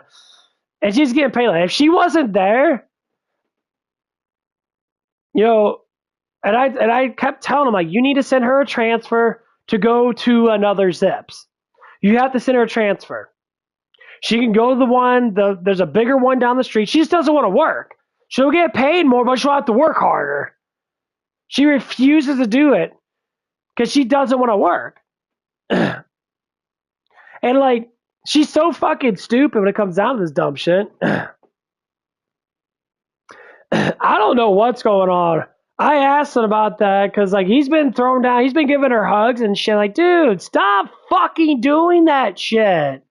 And she's getting paid. Like, if she wasn't there, you know, and I kept telling him, like, you need to send her a transfer to go to another Zips. You have to send her a transfer. She can go to the one, there's a bigger one down the street. She just doesn't want to work. She'll get paid more, but she'll have to work harder. She refuses to do it because she doesn't want to work. And like, she's so fucking stupid when it comes down to this dumb shit. I don't know what's going on. I asked him about that because like he's been thrown down. He's been giving her hugs and shit. Like, dude, stop fucking doing that shit.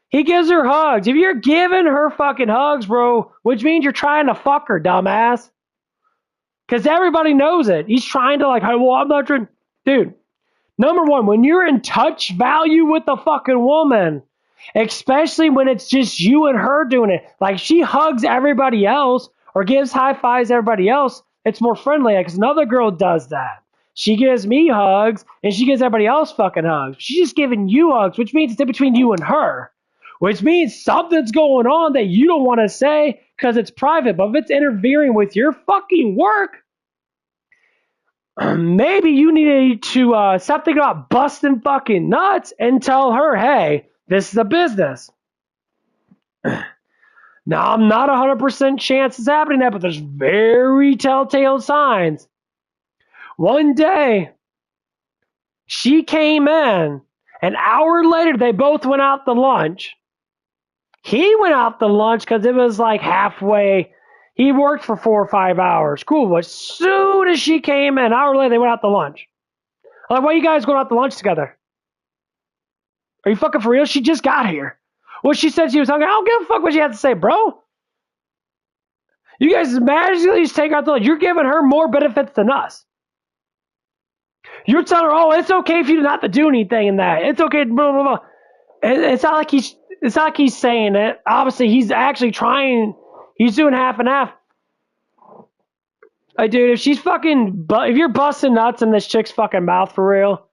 He gives her hugs. If you're giving her fucking hugs, bro, which means you're trying to fuck her, dumbass. Because everybody knows it. He's trying to like, hey, well, I'm not trying. Dude, number one, when you're in touch value with the fucking woman, especially when it's just you and her doing it, like she hugs everybody else or gives high fives to everybody else, it's more friendly. Because another girl does that. She gives me hugs and she gives everybody else fucking hugs. She's just giving you hugs, which means it's in between you and her. Which means something's going on that you don't want to say because it's private. But if it's interfering with your fucking work, maybe you need to stop thinking about busting fucking nuts and tell her, hey, this is a business. Now, I'm not 100% chance it's happening that, but there's very telltale signs. One day, she came in. An hour later, they both went out to lunch. He went out to lunch because it was like halfway. He worked for 4 or 5 hours. Cool. But as soon as she came in, an hour later, they went out to lunch. I'm like, why are you guys going out to lunch together? Are you fucking for real? She just got here. Well, she said she was hungry. I don't give a fuck what she had to say, bro. You guys magically just take out the lunch. You're giving her more benefits than us. You're telling her, oh, it's okay for you not to do anything in that. It's okay, blah, blah, blah. It's not like he's saying it. Obviously, he's actually trying. He's doing half and half. Like, dude, if you're busting nuts in this chick's fucking mouth for real,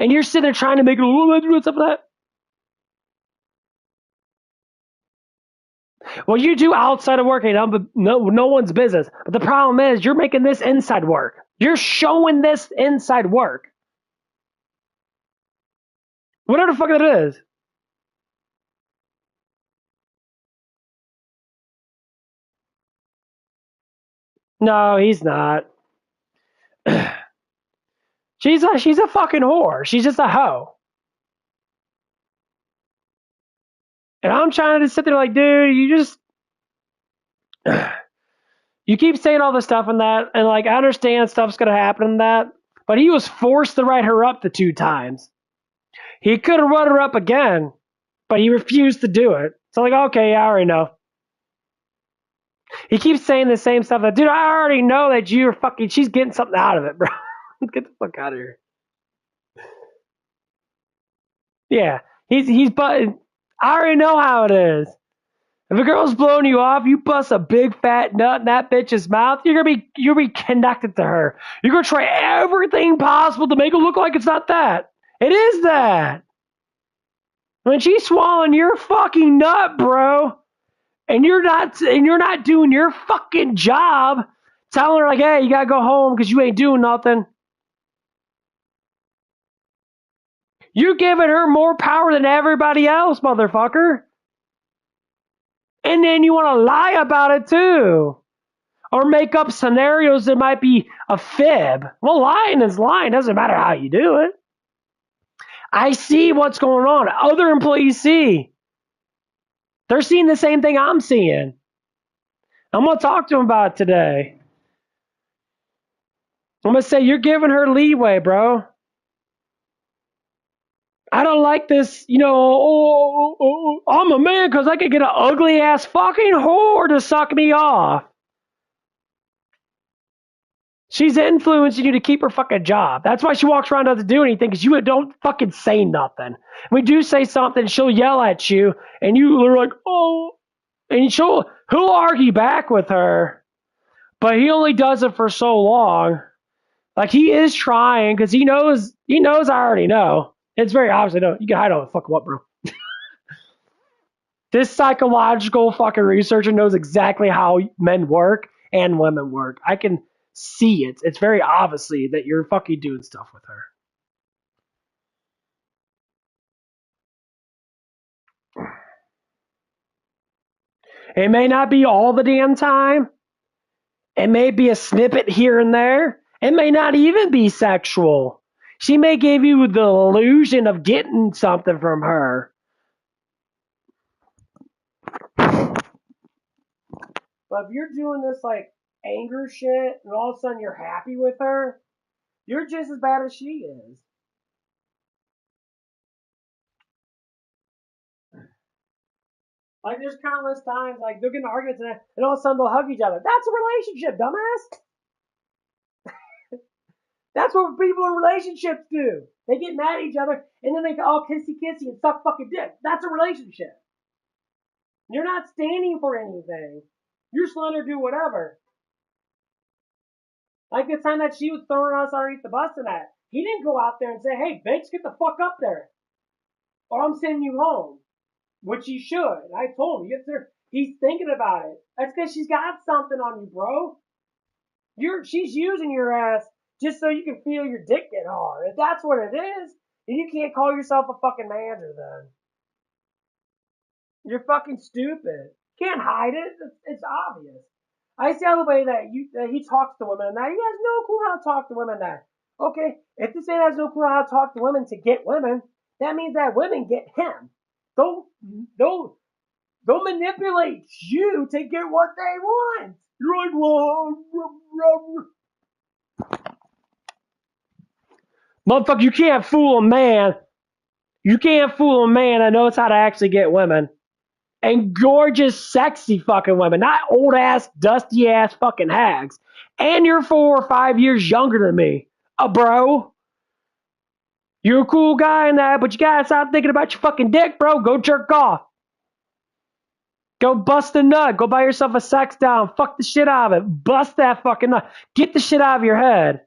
and you're sitting there trying to make it, what's up with that? Well, you do outside of work, but no one's business. But the problem is, you're making this inside work. You're showing this inside work. Whatever the fuck that is. No, he's not. She's a fucking whore. She's just a hoe. And I'm trying to sit there like, dude, you keep saying all this stuff and that, and like I understand stuff's gonna happen and that, but he was forced to write her up the 2 times. He could have wrote her up again, but he refused to do it. So like, okay, I already know. He keeps saying the same stuff. Like, dude, I already know that you're fucking. She's getting something out of it, bro. Get the fuck out of here. Yeah, but I already know how it is. If a girl's blowing you off, you bust a big fat nut in that bitch's mouth, you're gonna be connected to her. You're gonna try everything possible to make it look like it's not that. It is that. When she's swallowing your fucking nut, bro, and you're not doing your fucking job, telling her like, hey, you gotta go home because you ain't doing nothing. You're giving her more power than everybody else, motherfucker. And then you want to lie about it too. Or make up scenarios that might be a fib. Well, lying is lying. Doesn't matter how you do it. I see what's going on. Other employees see. They're seeing the same thing I'm seeing. I'm going to talk to them about it today. I'm going to say, you're giving her leeway, bro. I don't like this, I'm a man because I could get an ugly ass fucking whore to suck me off. She's influencing you to keep her fucking job. That's why she walks around and doesn't do anything, because you don't fucking say nothing. When you do say something, she'll yell at you, and you're like, oh, and he'll argue back with her, but he only does it for so long. Like, he is trying, because he knows I already know. It's very obvious. You can hide all the fucking what, bro? This psychological fucking researcher knows exactly how men work and women work. I can see it. It's very obviously that you're fucking doing stuff with her. It may not be all the damn time. It may be a snippet here and there. It may not even be sexual. She may give you the illusion of getting something from her. But if you're doing this like anger shit and all of a sudden you're happy with her, you're just as bad as she is. Like, there's countless times, like, they'll get in arguments and all of a sudden they'll hug each other. That's a relationship, dumbass. That's what people in relationships do. They get mad at each other and then they go all kissy and suck fucking dick. That's a relationship. You're not standing for anything. You're just letting her do whatever. Like the time that she was throwing us underneath the bus and that. He didn't go out there and say, hey, bitch, get the fuck up there, or I'm sending you home. Which he should. I told him. He's thinking about it. That's because she's got something on you, bro. She's using your ass just so you can feel your dick get hard. If that's what it is, then you can't call yourself a fucking manager then. You're fucking stupid. Can't hide it. It's obvious. I see all the way that he talks to women and that. He has no clue how to talk to women that. Okay, if this man has no clue how to talk to women to get women, that means that women get him. Don't manipulate you to get what they want. You're like, well, motherfucker, you can't fool a man. You can't fool a man that knows how to actually get women. And gorgeous, sexy fucking women. Not old ass, dusty ass fucking hags. And you're 4 or 5 years younger than me. Bro. You're a cool guy and that, but you gotta stop thinking about your fucking dick, bro. Go jerk off. Go bust a nut. Go buy yourself a sex doll. Fuck the shit out of it. Bust that fucking nut. Get the shit out of your head.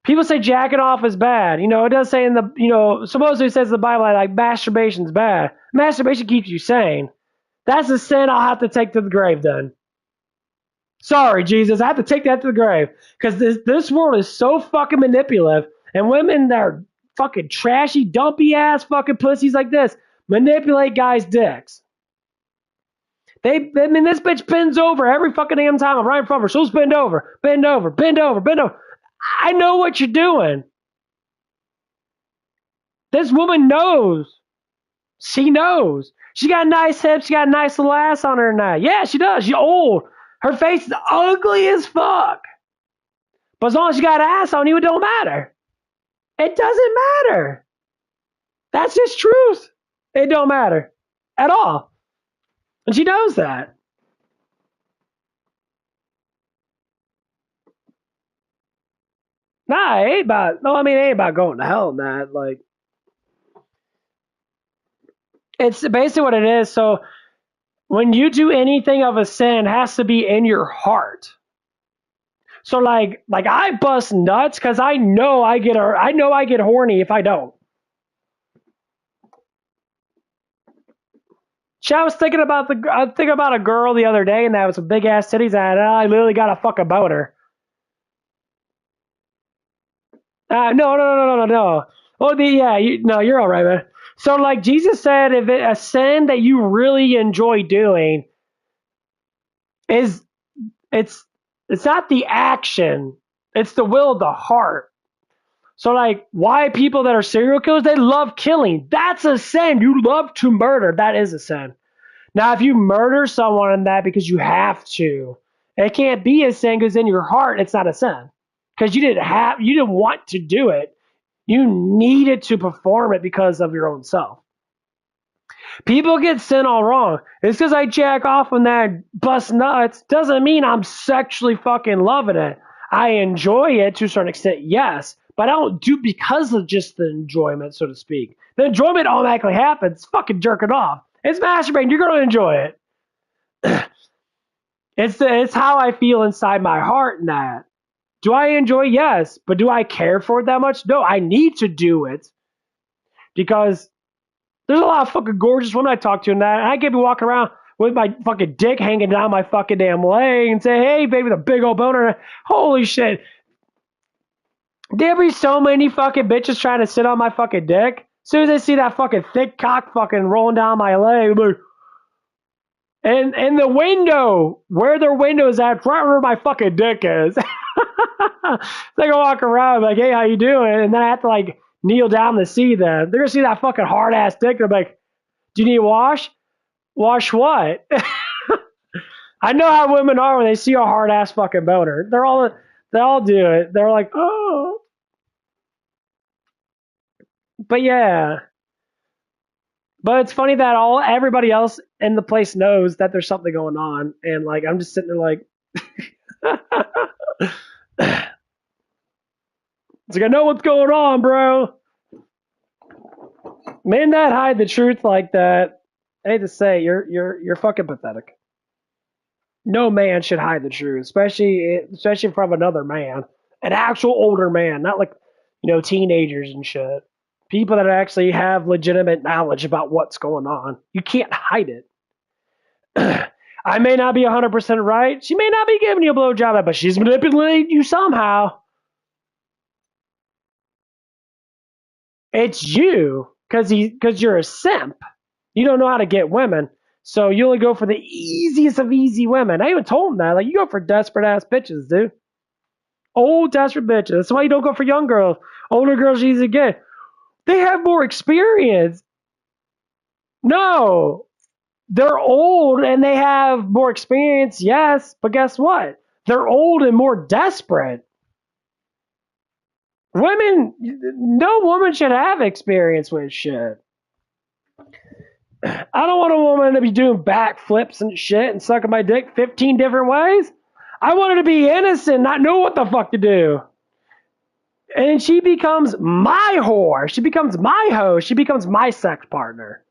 People say jacking off is bad. It does say in the, supposedly it says in the Bible, like, masturbation's bad. Masturbation keeps you sane. That's a sin I'll have to take to the grave then. Sorry, Jesus. I have to take that to the grave. Because this world is so fucking manipulative. And women that are fucking trashy, dumpy ass fucking pussies like this manipulate guys' dicks. This bitch bends over every fucking damn time I'm right in front of her. She'll bend over, bend over, bend over, bend over. I know what you're doing. This woman knows. She knows. She got nice hips. She got a nice little ass on her now. Yeah, she does. She's old. Her face is ugly as fuck. But as long as she got ass on you, it don't matter. It doesn't matter. That's just truth. It don't matter at all. And she knows that. Nah, it ain't about going to hell, man. Like, it's basically what it is. So when you do anything of a sin, it has to be in your heart. So like I bust nuts because I know I get horny if I don't. I was thinking about a girl the other day, and that was some big ass titties, and I literally got a fuck about her. No. Oh, no, you're all right, man. So, like Jesus said, if a sin that you really enjoy doing is it's it's not the action, it's the will of the heart. So, like, why people that are serial killers, they love killing. That's a sin. You love to murder. That is a sin. Now, if you murder someone in that because you have to, it can't be a sin because in your heart it's not a sin because you didn't want to do it. You needed to perform it because of your own self. People get sin all wrong. It's because I jack off on that bust nuts doesn't mean I'm sexually fucking loving it. I enjoy it to a certain extent, yes, but I don't do because of just the enjoyment, so to speak. The enjoyment automatically happens. It's fucking jerking off. It's masturbating. You're going to enjoy it. It's how I feel inside my heart in that. Do I enjoy? Yes. But do I care for it that much? No, I need to do it because there's a lot of fucking gorgeous women I talk to in that. And I could be walking around with my fucking dick hanging down my fucking damn leg and say, hey, baby, the big old boner. Holy shit. There be so many fucking bitches trying to sit on my fucking dick. As soon as they see that fucking thick cock fucking rolling down my leg, like, and the window, where their window is at, right where my fucking dick is. They go walk around like, hey, how you doing? And then I have to like kneel down to see them. They're gonna see that fucking hard ass dick. They're like, do you need a wash? Wash what? I know how women are when they see a hard ass fucking boner. They all do it. They're like, oh. But yeah. But it's funny that everybody else in the place knows that there's something going on, and like I'm just sitting there like, it's like I know what's going on, bro. Men that hide the truth like that, I hate to say, you're fucking pathetic. No man should hide the truth, especially from another man, an actual older man, not like teenagers and shit. People that actually have legitimate knowledge about what's going on. You can't hide it. I may not be 100% right. She may not be giving you a blowjob, but she's manipulating you somehow. It's you, because you're a simp. You don't know how to get women, so you only go for the easiest of easy women. I even told him that. Like, you go for desperate ass bitches, dude. Old desperate bitches. That's why you don't go for young girls. Older girls easy to get. They have more experience. No. They're old and they have more experience, yes, but guess what? They're old and more desperate. No woman should have experience with shit. I don't want a woman to be doing backflips and shit and sucking my dick 15 different ways. I want her to be innocent, not know what the fuck to do. And she becomes my whore. She becomes my hoe. She becomes my sex partner.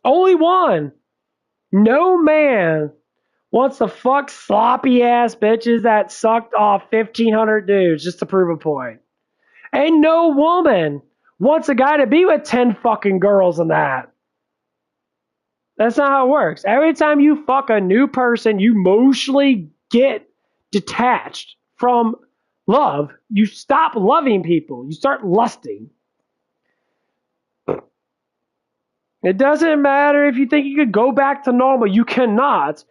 Only one. No man wants to fuck sloppy ass bitches that sucked off 1,500 dudes just to prove a point. And no woman wants a guy to be with 10 fucking girls and that. That's not how it works. Every time you fuck a new person, you emotionally get detached from love. You stop loving people. You start lusting. It doesn't matter if you think you could go back to normal. You cannot.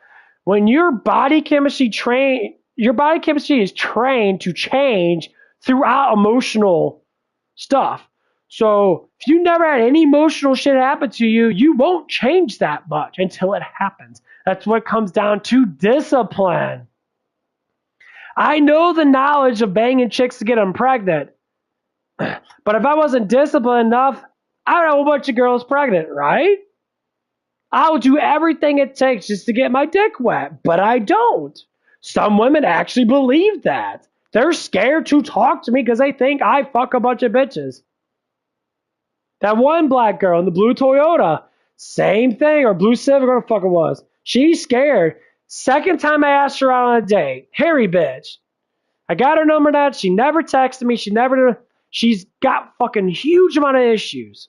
When your body chemistry is trained to change throughout emotional stuff. So if you never had any emotional shit happen to you, you won't change that much until it happens. That's what comes down to discipline. I know the knowledge of banging chicks to get them pregnant. But if I wasn't disciplined enough, I would have a whole bunch of girls pregnant, right? I would do everything it takes just to get my dick wet, but I don't. Some women actually believe that. They're scared to talk to me because they think I fuck a bunch of bitches. That one black girl in the blue Toyota, same thing, or blue Civic, whatever the fuck it was. She's scared. Second time I asked her out on a date, hairy bitch. I got her number now. She never texted me. She's got fucking huge amount of issues.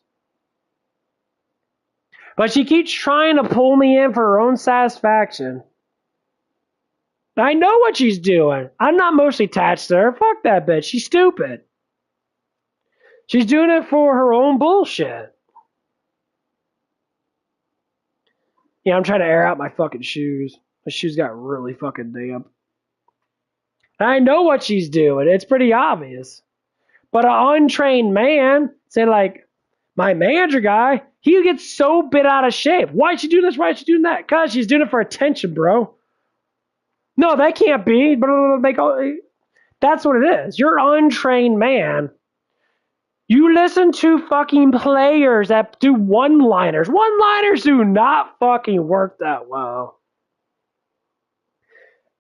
But she keeps trying to pull me in for her own satisfaction. I know what she's doing. I'm not emotionally attached to her. Fuck that bitch. She's stupid. She's doing it for her own bullshit. Yeah, I'm trying to air out my fucking shoes. My shoes got really fucking damp. I know what she's doing. It's pretty obvious. But an untrained man, say like my manager guy, he gets so bent out of shape. Why is she doing this? Why is she doing that? Because she's doing it for attention, bro. No, that can't be. That's what it is. You're an untrained man. You listen to fucking players that do one-liners. One-liners do not fucking work that well.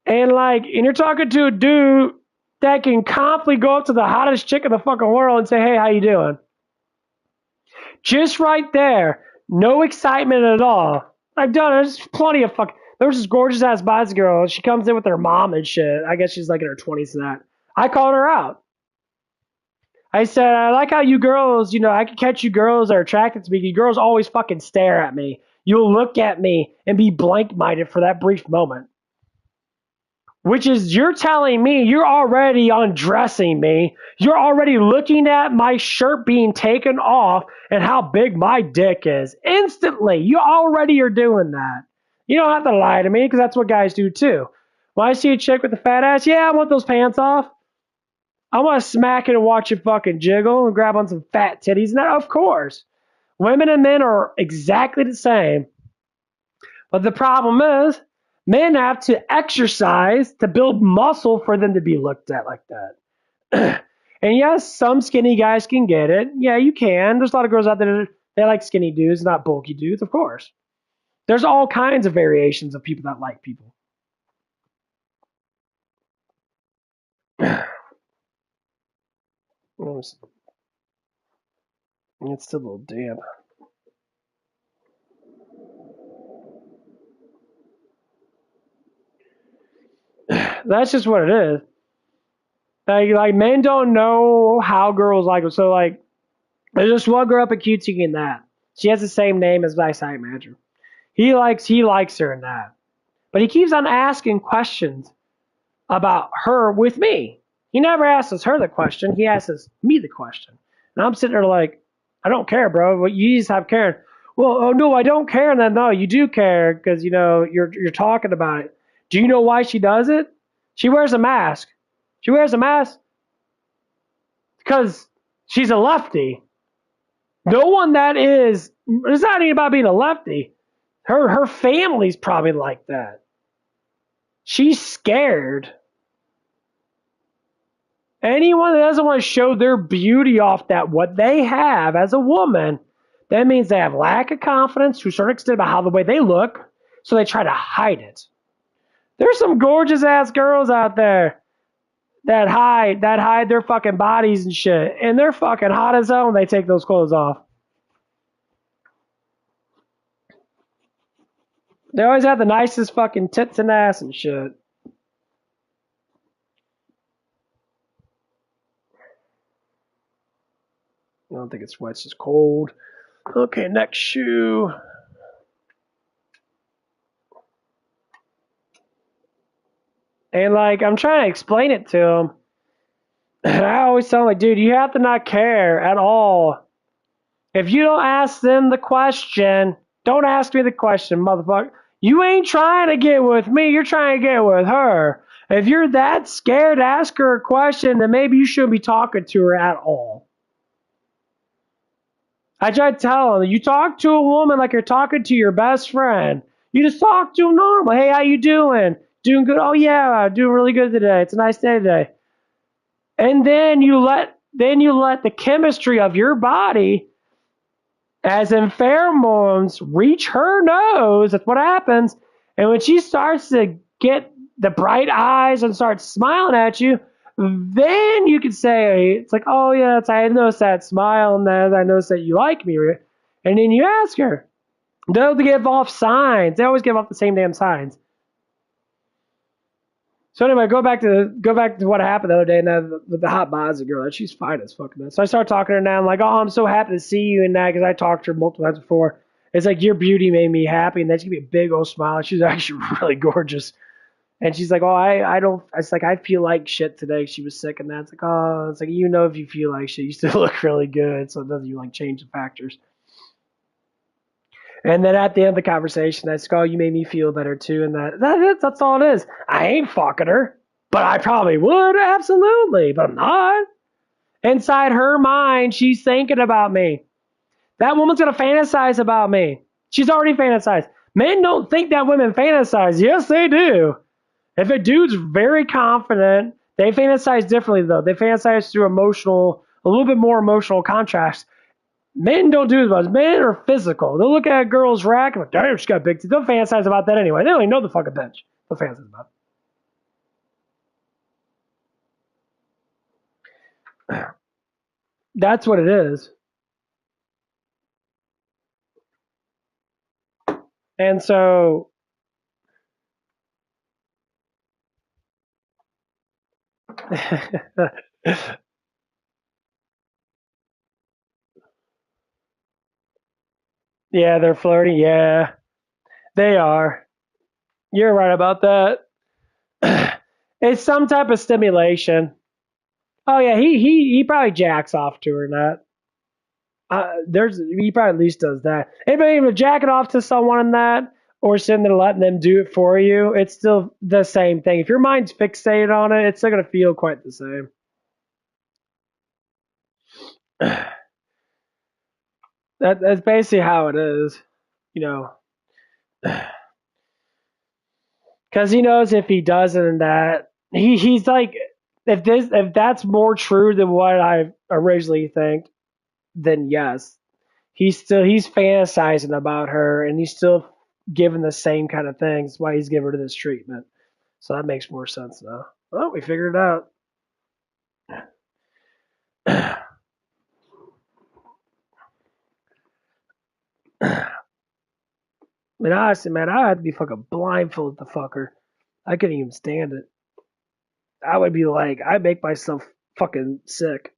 And you're talking to a dude that can confidently go up to the hottest chick in the fucking world and say, hey, how you doing? Just right there. No excitement at all. I've done it. There's plenty of fucking... There was this gorgeous-ass Boston girl. She comes in with her mom and shit. I guess she's in her 20s and that. I called her out. I said, I like how you girls, I can catch you girls that are attracted to me. You girls always fucking stare at me. You'll look at me and be blank-minded for that brief moment. Which is, you're telling me you're already undressing me. You're already looking at my shirt being taken off and how big my dick is. Instantly, you already are doing that. You don't have to lie to me because that's what guys do too. When I see a chick with a fat ass, yeah, I want those pants off. I want to smack it and watch it fucking jiggle and grab on some fat titties. And that, of course, women and men are exactly the same. But the problem is, men have to exercise to build muscle for them to be looked at like that. And yes, some skinny guys can get it. Yeah, you can. There's a lot of girls out there, they like skinny dudes, not bulky dudes, of course. There's all kinds of variations of people that like people. It's still a little damp. That's just what it is. Like men don't know how girls like them. So there's this one girl up at QT in that. She has the same name as my site manager. He likes her in that. But he keeps on asking questions about her with me. He never asks her the question. He asks me the question. And I'm sitting there like, I don't care, bro. But you just have caring. Well, oh no, I don't care. And then no, you do care because you're talking about it. Do you know why she does it? She wears a mask. She wears a mask because she's a lefty. No one that is. It's not even about being a lefty. Her family's probably like that. She's scared. Anyone that doesn't want to show their beauty off that what they have as a woman, that means they have lack of confidence to a certain extent about how the way they look, so they try to hide it. There's some gorgeous ass girls out there that hide their fucking bodies and shit, and they're fucking hot as hell when they take those clothes off. They always have the nicest fucking tits and ass and shit. I don't think it's wet, it's just cold. Okay, next shoe. And I'm trying to explain it to him. And I always tell him, dude, you have to not care at all. If you don't ask them the question, don't ask me the question, motherfucker. You ain't trying to get with me, you're trying to get with her. If you're that scared to ask her a question, then maybe you shouldn't be talking to her at all. I try to tell him, you talk to a woman like you're talking to your best friend. You just talk to them normal. Hey, how you doing? Doing good? Oh yeah, doing really good today. It's a nice day today. And then you let the chemistry of your body, as in pheromones, reach her nose. That's what happens. And when she starts to get the bright eyes and starts smiling at you, then you can say, it's like, oh yeah, I noticed that smile and then I noticed that you like me. And then you ask her. They'll give off signs. They always give off the same damn signs. So anyway, go back to what happened the other day, and the hot Boston girl, she's fine as fuck. So I start talking to her now. I'm like, oh, I'm so happy to see you and that, because I talked to her multiple times before. It's like, your beauty made me happy, and then she gave me a big old smile. She's actually really gorgeous. And she's like, oh, I don't. It's like I feel like shit today. She was sick, and that's like, oh, it's like you know, if you feel like shit, you still look really good. So it doesn't you like change the factors. And then at the end of the conversation, that's like, oh, you made me feel better too, and that's all it is. I ain't fucking her, but I probably would absolutely, but I'm not. Inside her mind, she's thinking about me. That woman's gonna fantasize about me. She's already fantasized. Men don't think that women fantasize. Yes, they do. If a dude's very confident, they fantasize differently though. They fantasize through a little bit more emotional contrast. Men don't do as much. Men are physical. They'll look at a girl's rack and like, damn, she's got big teeth. They'll fantasize about that anyway. They don't even know the fucking bitch. They'll fantasize about it. That's what it is. And so yeah, they're flirty. Yeah, they are. You're right about that. It's some type of stimulation. Oh yeah, he probably jacks off to her. Not there's he probably at least does that. Anybody even jacking off to someone in that, or sitting there letting them do it for you, it's still the same thing. If your mind's fixated on it, it's still gonna feel quite the same. That's basically how it is, you know. Because he knows if he doesn't, that he's like, if that's more true than what I originally think, then yes, he's fantasizing about her, and he's still giving the same kind of things. Why he's giving her this treatment. So that makes more sense now. Well, we figured it out. I mean, honestly, man, I had to be fucking blindfolded the fucker. I couldn't even stand it. I would be like, I'd make myself fucking sick.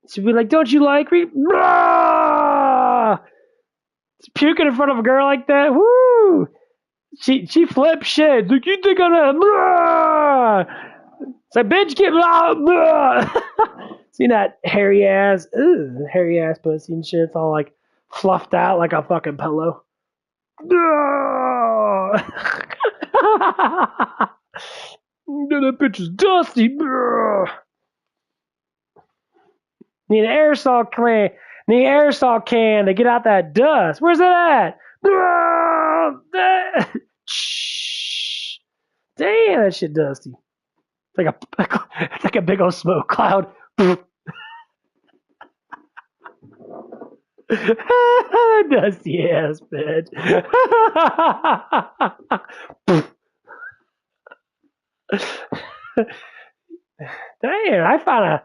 She'd be like, don't you like me? Puking in front of a girl like that. Woo! She flips shit. Like, you think I'm gonna... It's like, bitch, get loud. See that hairy ass pussy and shit. It's all like fluffed out like a fucking pillow. That bitch is dusty. Need an aerosol can. Need an aerosol can to get out that dust. Where's it at? Damn, that shit dusty. It's like a big old smoke cloud. Dusty ass bitch. Damn, I found a.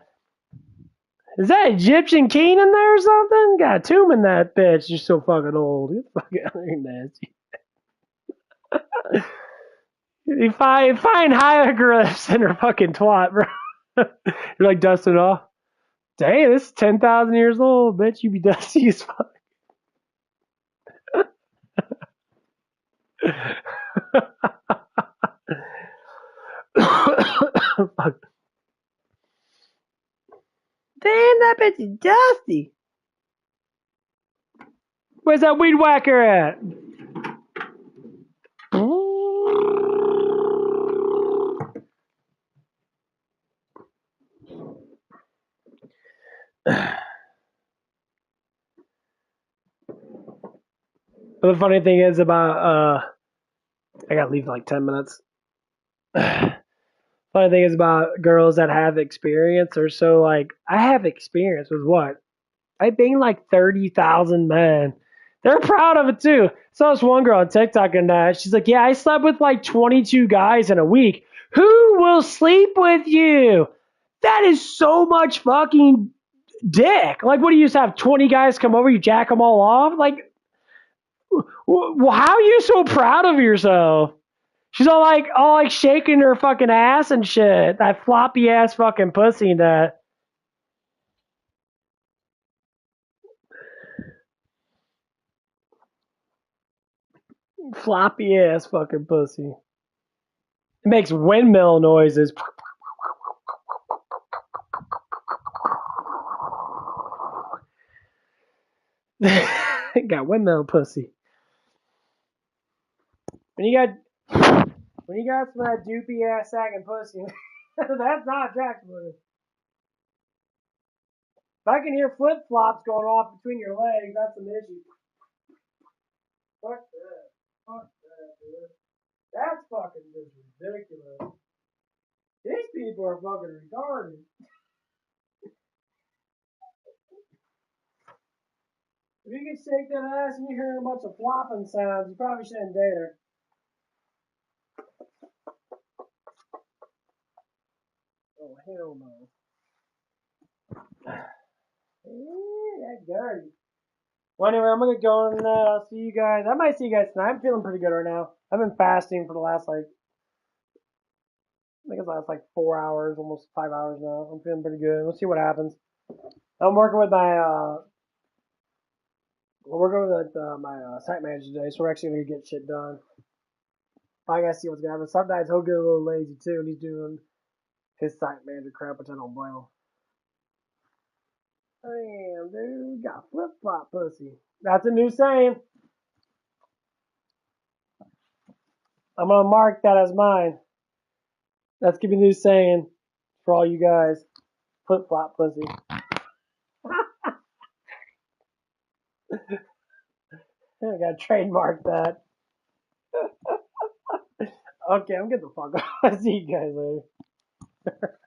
Is that Egyptian king in there or something? Got a tomb in that bitch. You're so fucking old. You're fucking nasty. You find hieroglyphs in her fucking twat, bro. You're like dusting off. Dang, this is 10,000 years old, bitch. You be dusty as fuck. Fuck. Damn, that bitch is dusty. Where's that weed whacker at? The funny thing is about I gotta leave in like 10 minutes. Funny thing is about girls that have experience are so like, I have experience with what? I banged like 30,000 men. They're proud of it too. So this one girl on TikTok and she's like, yeah, I slept with like 22 guys in a week. Who will sleep with you? That is so much fucking dick. Like, what do you just have 20 guys come over, you jack them all off? Like, how are you so proud of yourself? She's all like shaking her fucking ass and shit. That floppy ass fucking pussy and that. Floppy ass fucking pussy. It makes windmill noises. Got windmill pussy. When you got some of that doopy ass sagging pussy, that's not attractive. If I can hear flip flops going off between your legs, that's an issue. Fuck that. Fuck that, dude. That's fucking just ridiculous. These people are fucking retarded. If you can shake that ass and you hear a bunch of flopping sounds, you probably shouldn't date her. Oh, hell no. That's dirty. Well, anyway, I'm gonna go on that. I'll see you guys. I might see you guys tonight. I'm feeling pretty good right now. I've been fasting for the last, I think it's last 4 hours, almost 5 hours now. I'm feeling pretty good. We'll see what happens. I'm working with my, my site manager today, so we're actually gonna get shit done. I gotta see what's gonna happen. Sometimes he'll get a little lazy too, and he's doing his site manager crap, which I don't blame him. Damn, dude, got flip flop pussy. That's a new saying. I'm gonna mark that as mine. That's gonna be a new saying for all you guys. Flip flop pussy. I gotta trademark that. Okay, I'm getting the fuck off. I'll see you guys later.